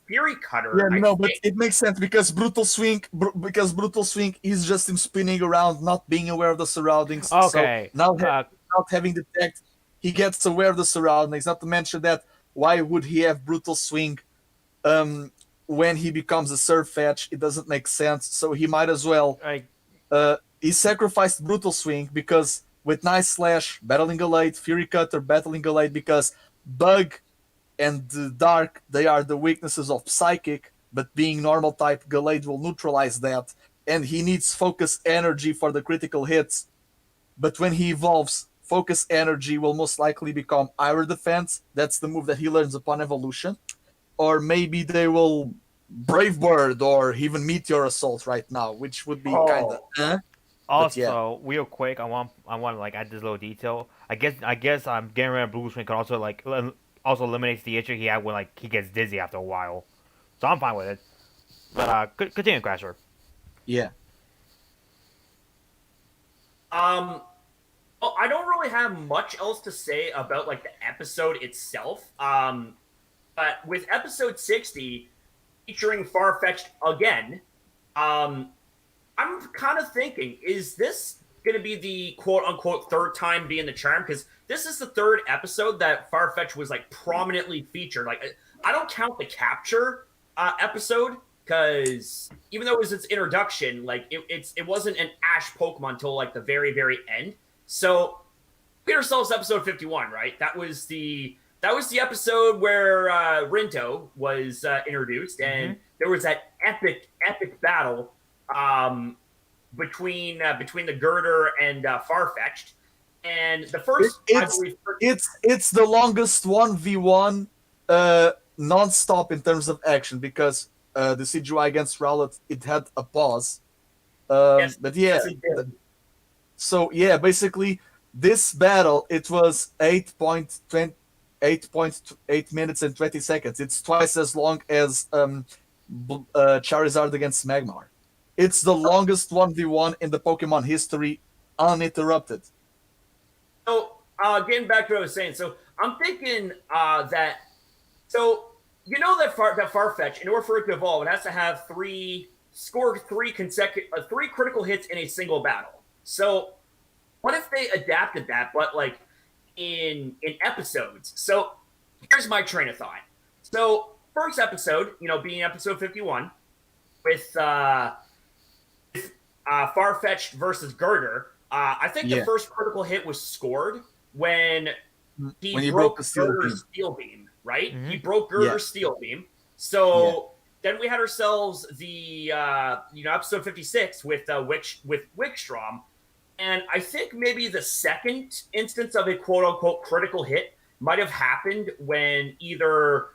Fury Cutter. Yeah, no, but it makes sense because brutal swing is just him spinning around, not being aware of the surroundings. Okay. So not having Detect, he gets aware of the surroundings. Not to mention that, why would he have brutal swing when he becomes a Surfetch? It doesn't make sense. So he might as well. He sacrificed Brutal Swing because with Night Slash battling Gallade, Fury Cutter battling Gallade, because Bug and Dark, they are the weaknesses of Psychic, but being normal type, Gallade will neutralize that, and he needs Focus Energy for the critical hits. But when he evolves, Focus Energy will most likely become Iron Defense. That's the move that he learns upon evolution. Or maybe they will Brave Bird or even Meteor Assault right now, which would be kind of. Also, real quick, I want to add this little detail. I guess I'm getting rid of Blue Swing can also eliminates the issue he had when he gets dizzy after a while. So I'm fine with it. But continue, Crasher. Yeah. Well, I don't really have much else to say about the episode itself. But with episode 60 featuring Farfetch'd again, I'm kind of thinking, is this going to be the quote unquote third time being the charm? Because this is the third episode that Farfetch was like prominently featured. Like, I don't count the capture episode because even though it was its introduction, like it wasn't an Ash Pokemon until like the very end. So we get ourselves episode 51, right? That was the episode where Rinto was introduced, and there was that epic battle between the Girder and Farfetch'd. And the first, it's the longest 1v1 non-stop in terms of action, because the CGI against Rowlet, it had a pause. Yes, but yeah, yes, it did. so yeah, basically this battle, it was 8.8 minutes and 20 seconds. It's twice as long as Charizard against Magmar. It's the longest 1v1 in the Pokemon history, uninterrupted. So, getting back to what I was saying, so I'm thinking that, so you know that Farfetch, in order for it to evolve, it has to have three critical hits in a single battle. So, what if they adapted that, but like in episodes? So, here's my train of thought. So, first episode, being episode 51, with Farfetch'd versus Girder. I think the first critical hit was scored when he broke Girder's Steel Beam, right? Mm-hmm. He broke Girder's Steel Beam. So then we had ourselves the episode 56 with Wickstrom, and I think maybe the second instance of a quote unquote critical hit might have happened when either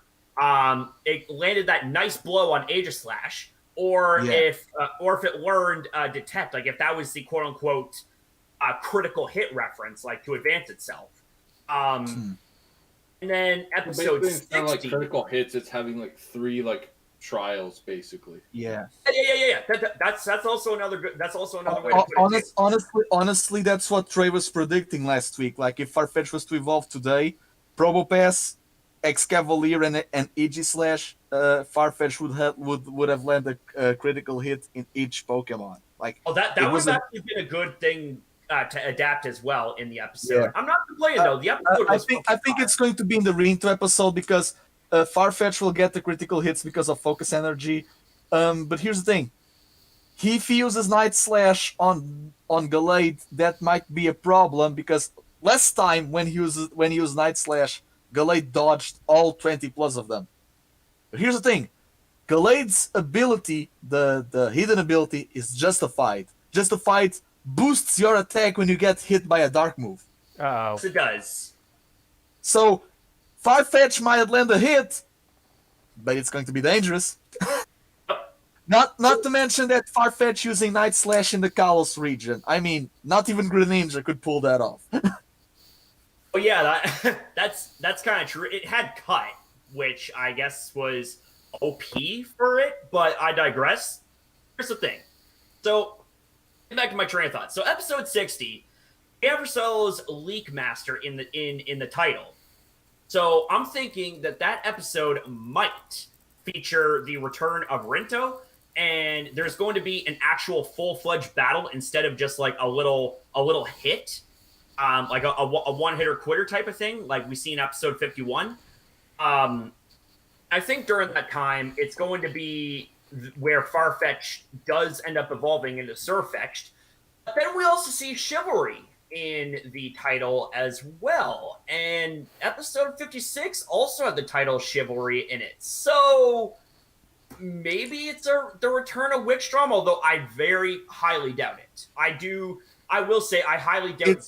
it landed that nice blow on Aegislash, or if it learned Detect, like if that was the quote unquote critical hit reference, like to advance itself. And then episode 60, instead of like critical hits, it's having like 3 like trials basically. Yeah. That's also another good. That's also another way to put it. Honestly, that's what Trey was predicting last week. Like if Farfetch was to evolve today, Probopass, Excavalier, and Aegislash, Farfetch would have landed a critical hit in each Pokemon. Like, that would have actually been a good thing to adapt as well in the episode. Yeah. I'm not complaining though. The episode was I think it's going to be in the Rinto episode, because Farfetch will get the critical hits because of focus energy. But here's the thing: if he uses Night Slash on Gallade, that might be a problem, because last time when he used Night Slash, Gallade dodged all 20 plus of them. But here's the thing: Gallade's ability, the hidden ability, is Justified. Justified boosts your attack when you get hit by a dark move. Uh-oh. It does. So Farfetch might land a hit, but it's going to be dangerous. Not to mention that Farfetch using Night Slash in the Kalos region. I mean, not even Greninja could pull that off. Oh yeah, that's kind of true. It had Cut, which I guess was OP for it, but I digress. Here's the thing. So, back to my train of thought. So, episode 60, we have ourselves Leak Master in the title. So, I'm thinking that episode might feature the return of Rinto, and there's going to be an actual full-fledged battle instead of just like a little hit, like a one-hitter quitter type of thing, like we see in episode 51. I think during that time, it's going to be where Farfetch does end up evolving into Surfetch'd. But then we also see Chivalry in the title as well. And episode 56 also had the title Chivalry in it. So maybe it's the return of Wickstrom, although I very highly doubt it. I will say I highly doubt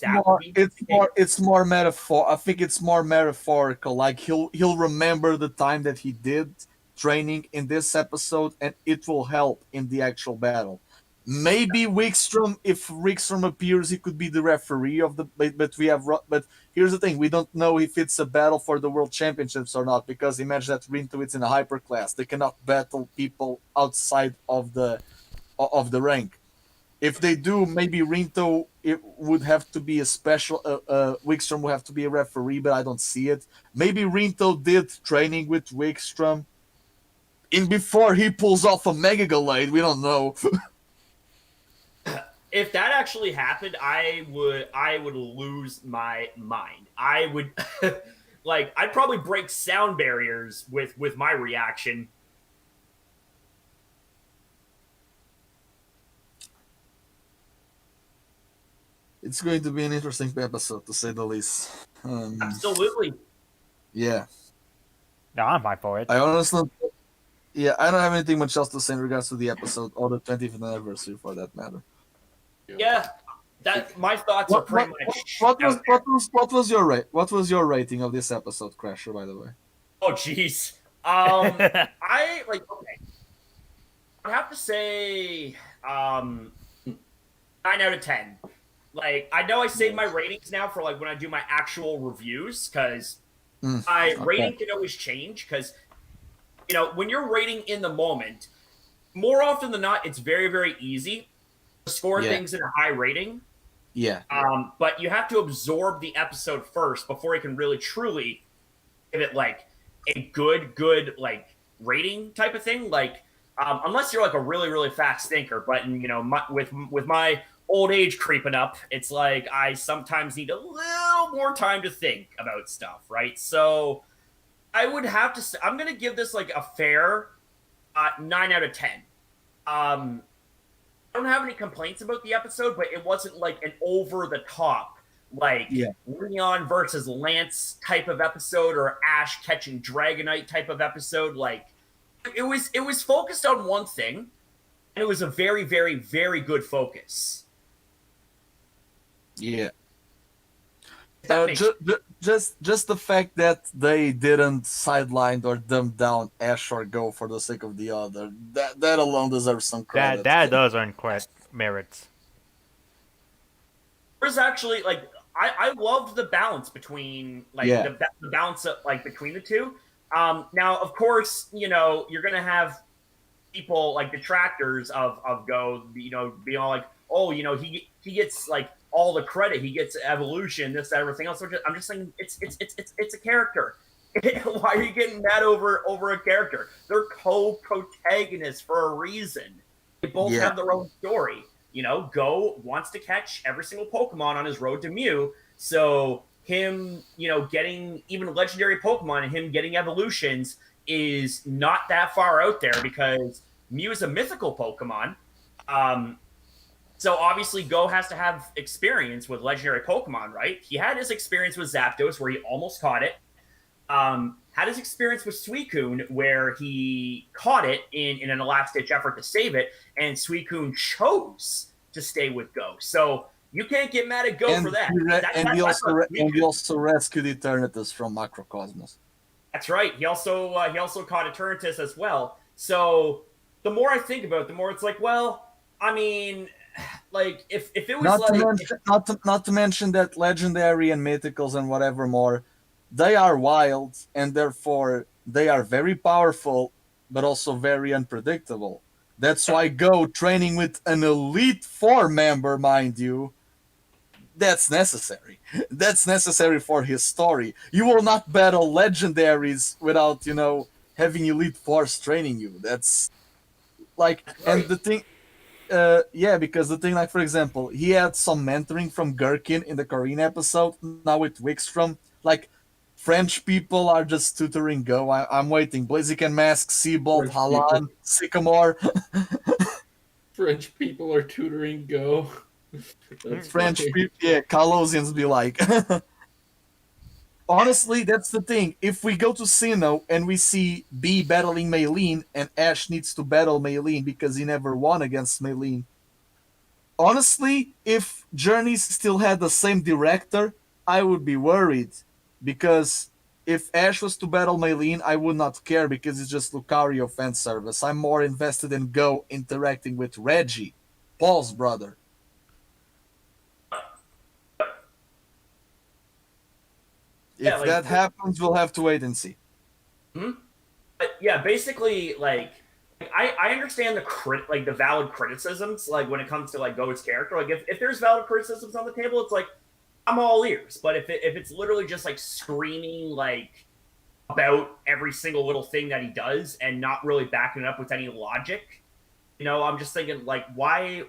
it's more metaphor. I think it's more metaphorical. Like he'll remember the time that he did training in this episode, and it will help in the actual battle. Maybe Wickstrom, if Wickstrom appears, he could be the referee of the. But here's the thing: we don't know if it's a battle for the World Championships or not, because imagine that Rinto is in a hyper class. They cannot battle people outside of the rank. If they do, maybe Rinto it would have to be a special. Wickstrom would have to be a referee, but I don't see it. Maybe Rinto did training with Wickstrom. In before he pulls off a Mega Gallade, we don't know. If that actually happened, I would lose my mind. I would like I'd probably break sound barriers with my reaction. It's going to be an interesting episode, to say the least. Absolutely. Yeah. No, I'm fine for it. I honestly, yeah, I don't have anything much else to say in regards to the episode or the 20th anniversary, for that matter. Yeah. That my thoughts are pretty much. What was your What was your rating of this episode, Crasher? By the way. Oh jeez. I like okay. I'd have to say 9 out of 10. Like I know I save my ratings now for like when I do my actual reviews because my rating can always change because you know when you're rating in the moment, more often than not, it's very very easy to score things in a high rating. Yeah. But you have to absorb the episode first before you can really truly give it like a good like rating type of thing. Like unless you're like a really really fast thinker, but you know with my old age creeping up, it's like I sometimes need a little more time to think about stuff, right? So I would have to say I'm gonna give this like a fair 9 out of 10. I don't have any complaints about the episode, but it wasn't like an over the top like Leon versus Lance type of episode or Ash catching Dragonite type of episode. Like it was focused on one thing, and it was a very very very good focus. Yeah. Just the fact that they didn't sideline or dumb down Ash or Go for the sake of the other, that alone deserves some credit. That does earn merits. There's actually like I loved the balance between like the balance of, like between the two. Now of course you know you're gonna have people like detractors of Go, you know, being all like, oh, you know, he gets like all the credit, he gets evolution, this, that, everything else. I'm just saying, it's a character. Why are you getting mad over a character? They're co-protagonists for a reason. They both have their own story. You know, Go wants to catch every single Pokemon on his road to Mew, so him, you know, getting even legendary Pokemon and him getting evolutions is not that far out there because Mew is a mythical Pokemon. So obviously Go has to have experience with legendary Pokemon, right? He had his experience with Zapdos where he almost caught it. Had his experience with Suicune where he caught it in an last-ditch effort to save it, and Suicune chose to stay with Go. So you can't get mad at Go for that. He also rescued Eternatus from Macrocosmos. That's right. He also caught Eternatus as well. So the more I think about it, the more it's like, well, I mean, like if it was not to mention that legendary and mythicals and whatever more, they are wild and therefore they are very powerful, but also very unpredictable. That's why Go training with an Elite Four member, mind you. That's necessary. That's necessary for his story. You will not battle legendaries without, you know, having Elite Force training you. That's like, and the thing, because the thing, like, for example, he had some mentoring from Gherkin in the Corrine episode. Now with Wickstrom, like, French people are just tutoring Go. I'm waiting. Blaziken Mask, Seabolt, Halan, Sycamore. French people are tutoring Go. French people, yeah, Calosians be like. Honestly, that's the thing. If we go to Sinnoh and we see B battling Maylene and Ash needs to battle Maylene because he never won against Maylene. Honestly, if Journeys still had the same director, I would be worried. Because if Ash was to battle Maylene, I would not care because it's just Lucario fan service. I'm more invested in Go interacting with Reggie, Paul's brother. If that happens, we'll have to wait and see. But yeah, basically, like I understand the valid criticisms, like when it comes to like Go's character. Like if there's valid criticisms on the table, it's like I'm all ears. But if it's literally just like screaming like about every single little thing that he does and not really backing it up with any logic, I'm just thinking like why?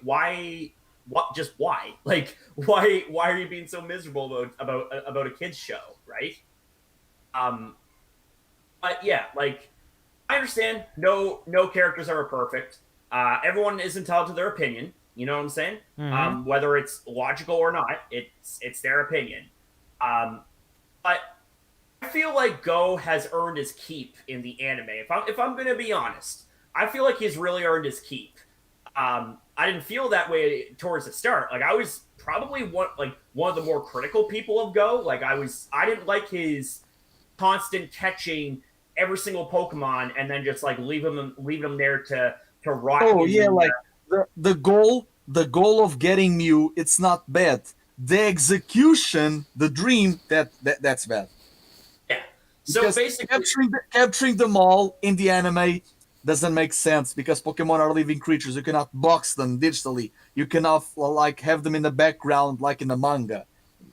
Like why are you being so miserable about a kids show, right? Um, but yeah, like I understand no characters are perfect. Everyone is entitled to their opinion. You know what I'm saying? Mm-hmm. Whether it's logical or not, it's their opinion. But I feel like Go has earned his keep in the anime. If I'm gonna be honest, I feel like he's really earned his keep. I didn't feel that way towards the start. Like I was probably one of the more critical people of Go. Like I didn't like his constant catching every single Pokemon and then just like leaving them there to rot. Oh yeah, like the goal of getting Mew, it's not bad. The execution, the dream, that's bad. Yeah. So Because basically, capturing them all in the anime doesn't make sense because Pokemon are living creatures. You cannot box them digitally. You cannot like have them in the background like in the manga.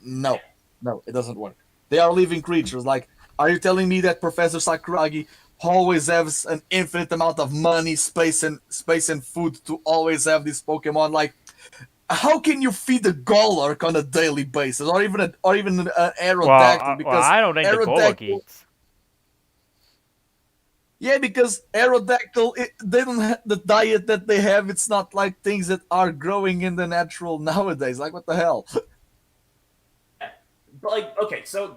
No, no, it doesn't work. They are living creatures. Like, are you telling me that Professor Sakuragi always has an infinite amount of money, space, and food to always have this Pokemon? Like, how can you feed a Golurk on a daily basis, or even an Aerodactyl? Well, Because I don't think the Golurk Aerodactyl, eats. yeah, because Aerodactyl, they don't have the diet that they have. It's not like things that are growing in the natural nowadays. Like, what the hell? but like okay, so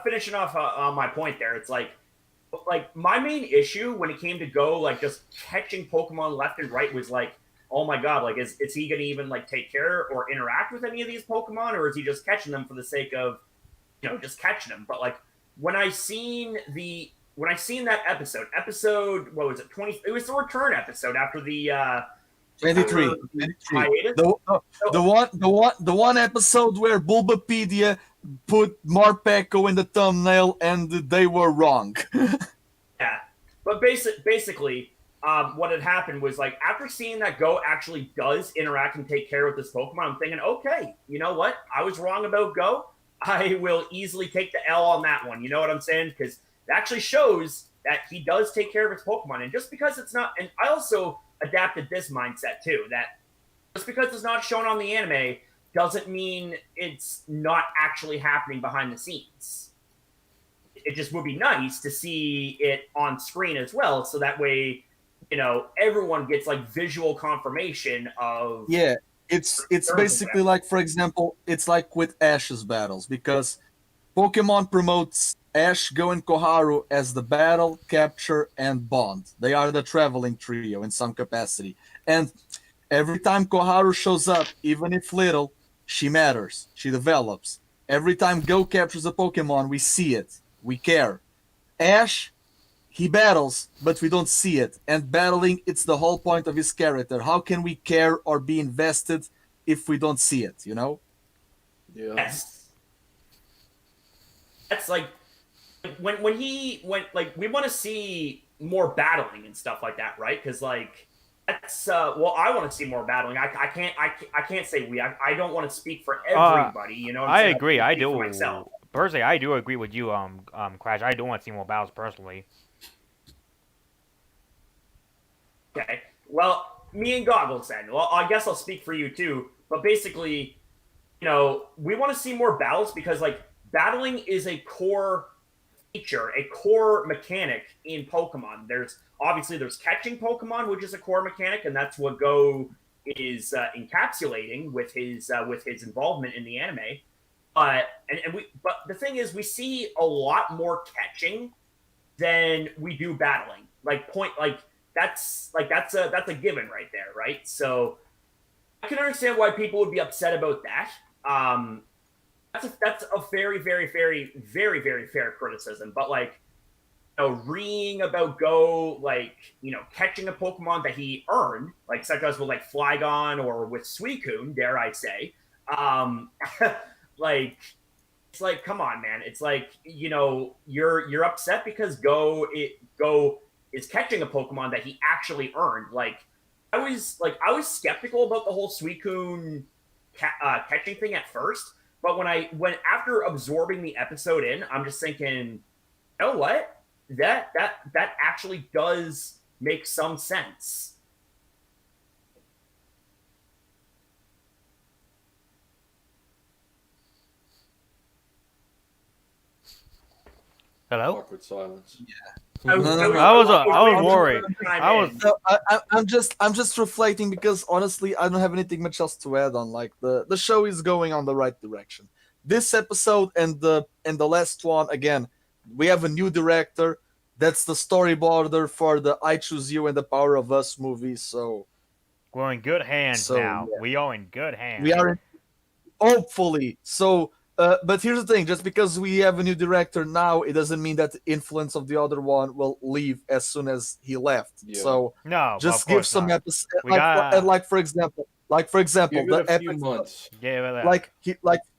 finishing off on my point there, it's like my main issue when it came to Go, like just catching Pokemon left and right was like, oh my god, like is he gonna even like take care or interact with any of these Pokemon, or is he just catching them for the sake of just catching them? But like when I seen that episode what was it 20? It was the return episode after the 23. after the 23. hiatus. The one episode where Bulbapedia put Marpeco in the thumbnail and they were wrong. Yeah, but basically, what had happened was like after seeing that Go actually does interact and take care of this Pokemon, I'm thinking, okay, you know what? I was wrong about Go. I will easily take the L on that one. You know what I'm saying? Because it actually shows that he does take care of his Pokemon, and just because it's not, and I also adapted this mindset too, that just because it's not shown on the anime doesn't mean it's not actually happening behind the scenes. It just would be nice to see it on screen as well, so that way, everyone gets like visual confirmation of. Yeah, it's basically like, for example, it's like with Ash's battles, because Pokemon promotes Ash, Go, and Koharu as the battle, capture, and bond. They are the traveling trio in some capacity. And every time Koharu shows up, even if little, she matters. She develops. Every time Go captures a Pokemon, we see it. We care. Ash, he battles, but we don't see it. And battling, it's the whole point of his character. How can we care or be invested if we don't see it, Yeah. Yes. That's like when like we want to see more battling and stuff like that, right? Because like that's I want to see more battling. I can't say we. I don't want to speak for everybody. You know what I'm I saying? agree. I speak do. for myself. Personally, I do agree with you, Crash. I do want to see more battles personally. Okay. Well, me and Goggles then. Well, I guess I'll speak for you too. But basically, we want to see more battles because like battling is a core feature, a core mechanic in Pokemon. There's catching Pokemon, which is a core mechanic, and that's what Go is encapsulating with his involvement in the anime. But the thing is, we see a lot more catching than we do battling. That's a given right there, right? So I can understand why people would be upset about that. That's a very, very, very, very, very fair criticism. But like, reading about Go, like, catching a Pokemon that he earned, like such as with like Flygon or with Suicune, dare I say, like, it's like, come on, man. It's like, you're upset because Go is catching a Pokemon that he actually earned. I was skeptical about the whole Suicune catching thing at first, but when after absorbing the episode in, I'm just thinking, you know what? That actually does make some sense. Hello? Awkward silence. I was worried. I'm just reflecting because honestly, I don't have anything much else to add on. Like the show is going on the right direction. This episode and the last one again, we have a new director. That's the storyboarder for the I Choose You and the Power of Us movies. So we're in good hands now. Yeah. We are in good hands. We are hopefully. So but here's the thing, just because we have a new director now, it doesn't mean that the influence of the other one will leave as soon as he left. Yeah. So no, just give some episodes, for example, Give the it a few epic, months.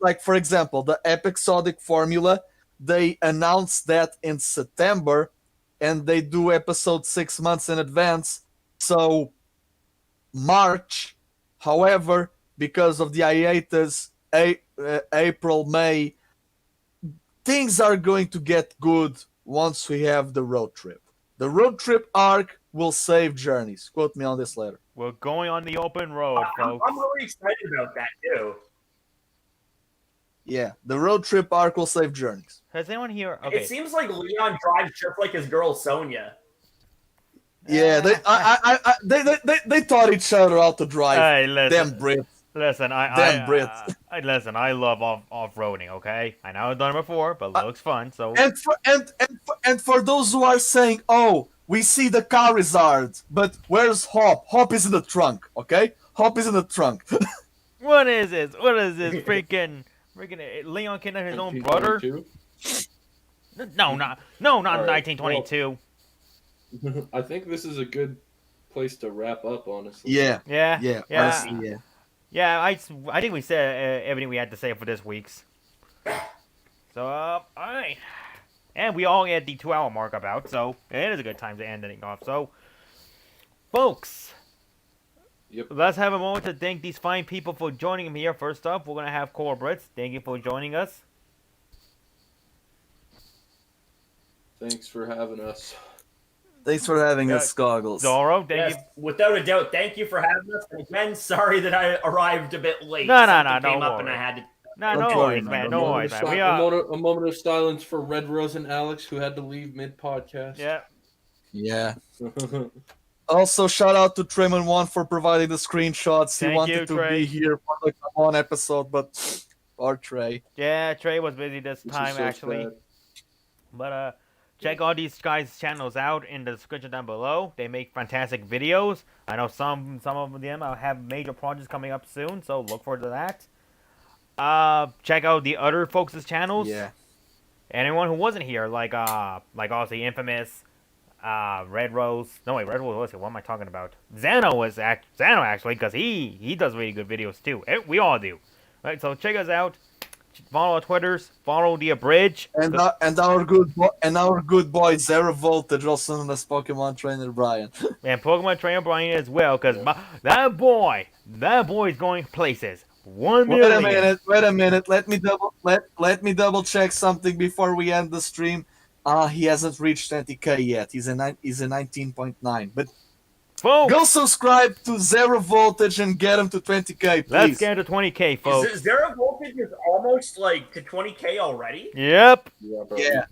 like for example, the episodic formula. They announced that in September, and they do episode 6 months in advance. So March, however, because of the hiatus, April, May, things are going to get good once we have the road trip. The road trip arc will save Journeys. Quote me on this later. We're going on the open road, folks. I'm really excited about that too. Yeah, the road trip arc will save Journeys. Has anyone here? Okay. It seems like Leon drives just like his girl Sonia. Yeah, they taught each other how to drive. Hey, listen. Damn Brits. Listen, listen, I love off-roading, okay? I know I've done it before, but it looks fun, so... And for those who are saying, oh, we see the Charizard, but where's Hop? Hop is in the trunk, okay? Hop is in the trunk. What is this? What is this? Freaking Leon kidnapped his own brother? No, not 1922. Well, I think this is a good place to wrap up, honestly. Yeah. Yeah. Honestly, Yeah, I think we said everything we had to say for this week's. So, all right. And we all at the 2-hour mark about, so it is a good time to end it off. So, folks, Yep. Let's have a moment to thank these fine people for joining me here. First up, we're going to have Core Brits. Thank you for joining us. Thanks for having us. Thanks for having us, Goggles. Zoro, thank you. Without a doubt, thank you for having us. And again, sorry that I arrived a bit late. No, came up and I had to. No worries, man. No worries, man. A moment of silence for Red Rose and Alex, who had to leave mid-podcast. Yeah. Also, shout out to Tremon1 for providing the screenshots. He wanted to be here for the one episode, but our Trey. Yeah, Trey was busy this time, so actually. sad. But check all these guys' channels out in the description down below. They make fantastic videos. I know some of them have major projects coming up soon, so look forward to that. Check out the other folks' channels. Yeah. Anyone who wasn't here, like obviously Infamous, Red Rose. No wait, Red Rose. What am I talking about? Xano actually, because he does really good videos too. We all do. Right, so check us out. Follow our Twitters. Follow the Abridge. And our good boy Zero Voltage, also known as Pokemon Trainer Brian. And Pokemon Trainer Brian as well, because that boy's going places. 1 million. Wait a minute. Let me double check something before we end the stream. He hasn't reached 20k yet. He's a 19.9. But folks, go subscribe to Zero Voltage and get him to 20k, please. Let's get to 20k, folks. Zero Voltage is almost like to 20k already. Yep. Yeah, bro. Yeah.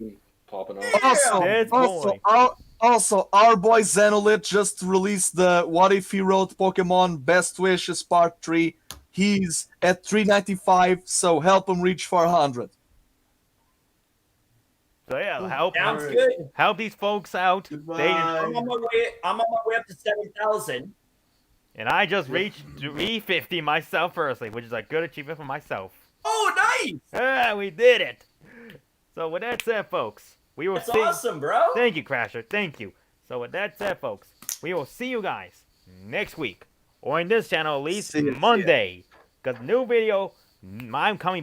Popping off. Also, our boy Xenolit just released the What If He Wrote Pokemon Best Wishes Part 3. He's at 395, so help him reach 400. So yeah, help these folks out. I'm on my way up to 7,000. And I just reached 350 myself personally, which is a good achievement for myself. Oh, nice! We did it. So with that said, folks, we will That's awesome, bro. Thank you, Crasher. Thank you. So with that said, folks, we will see you guys next week, or in this channel at least Monday, because new video. I'm coming back.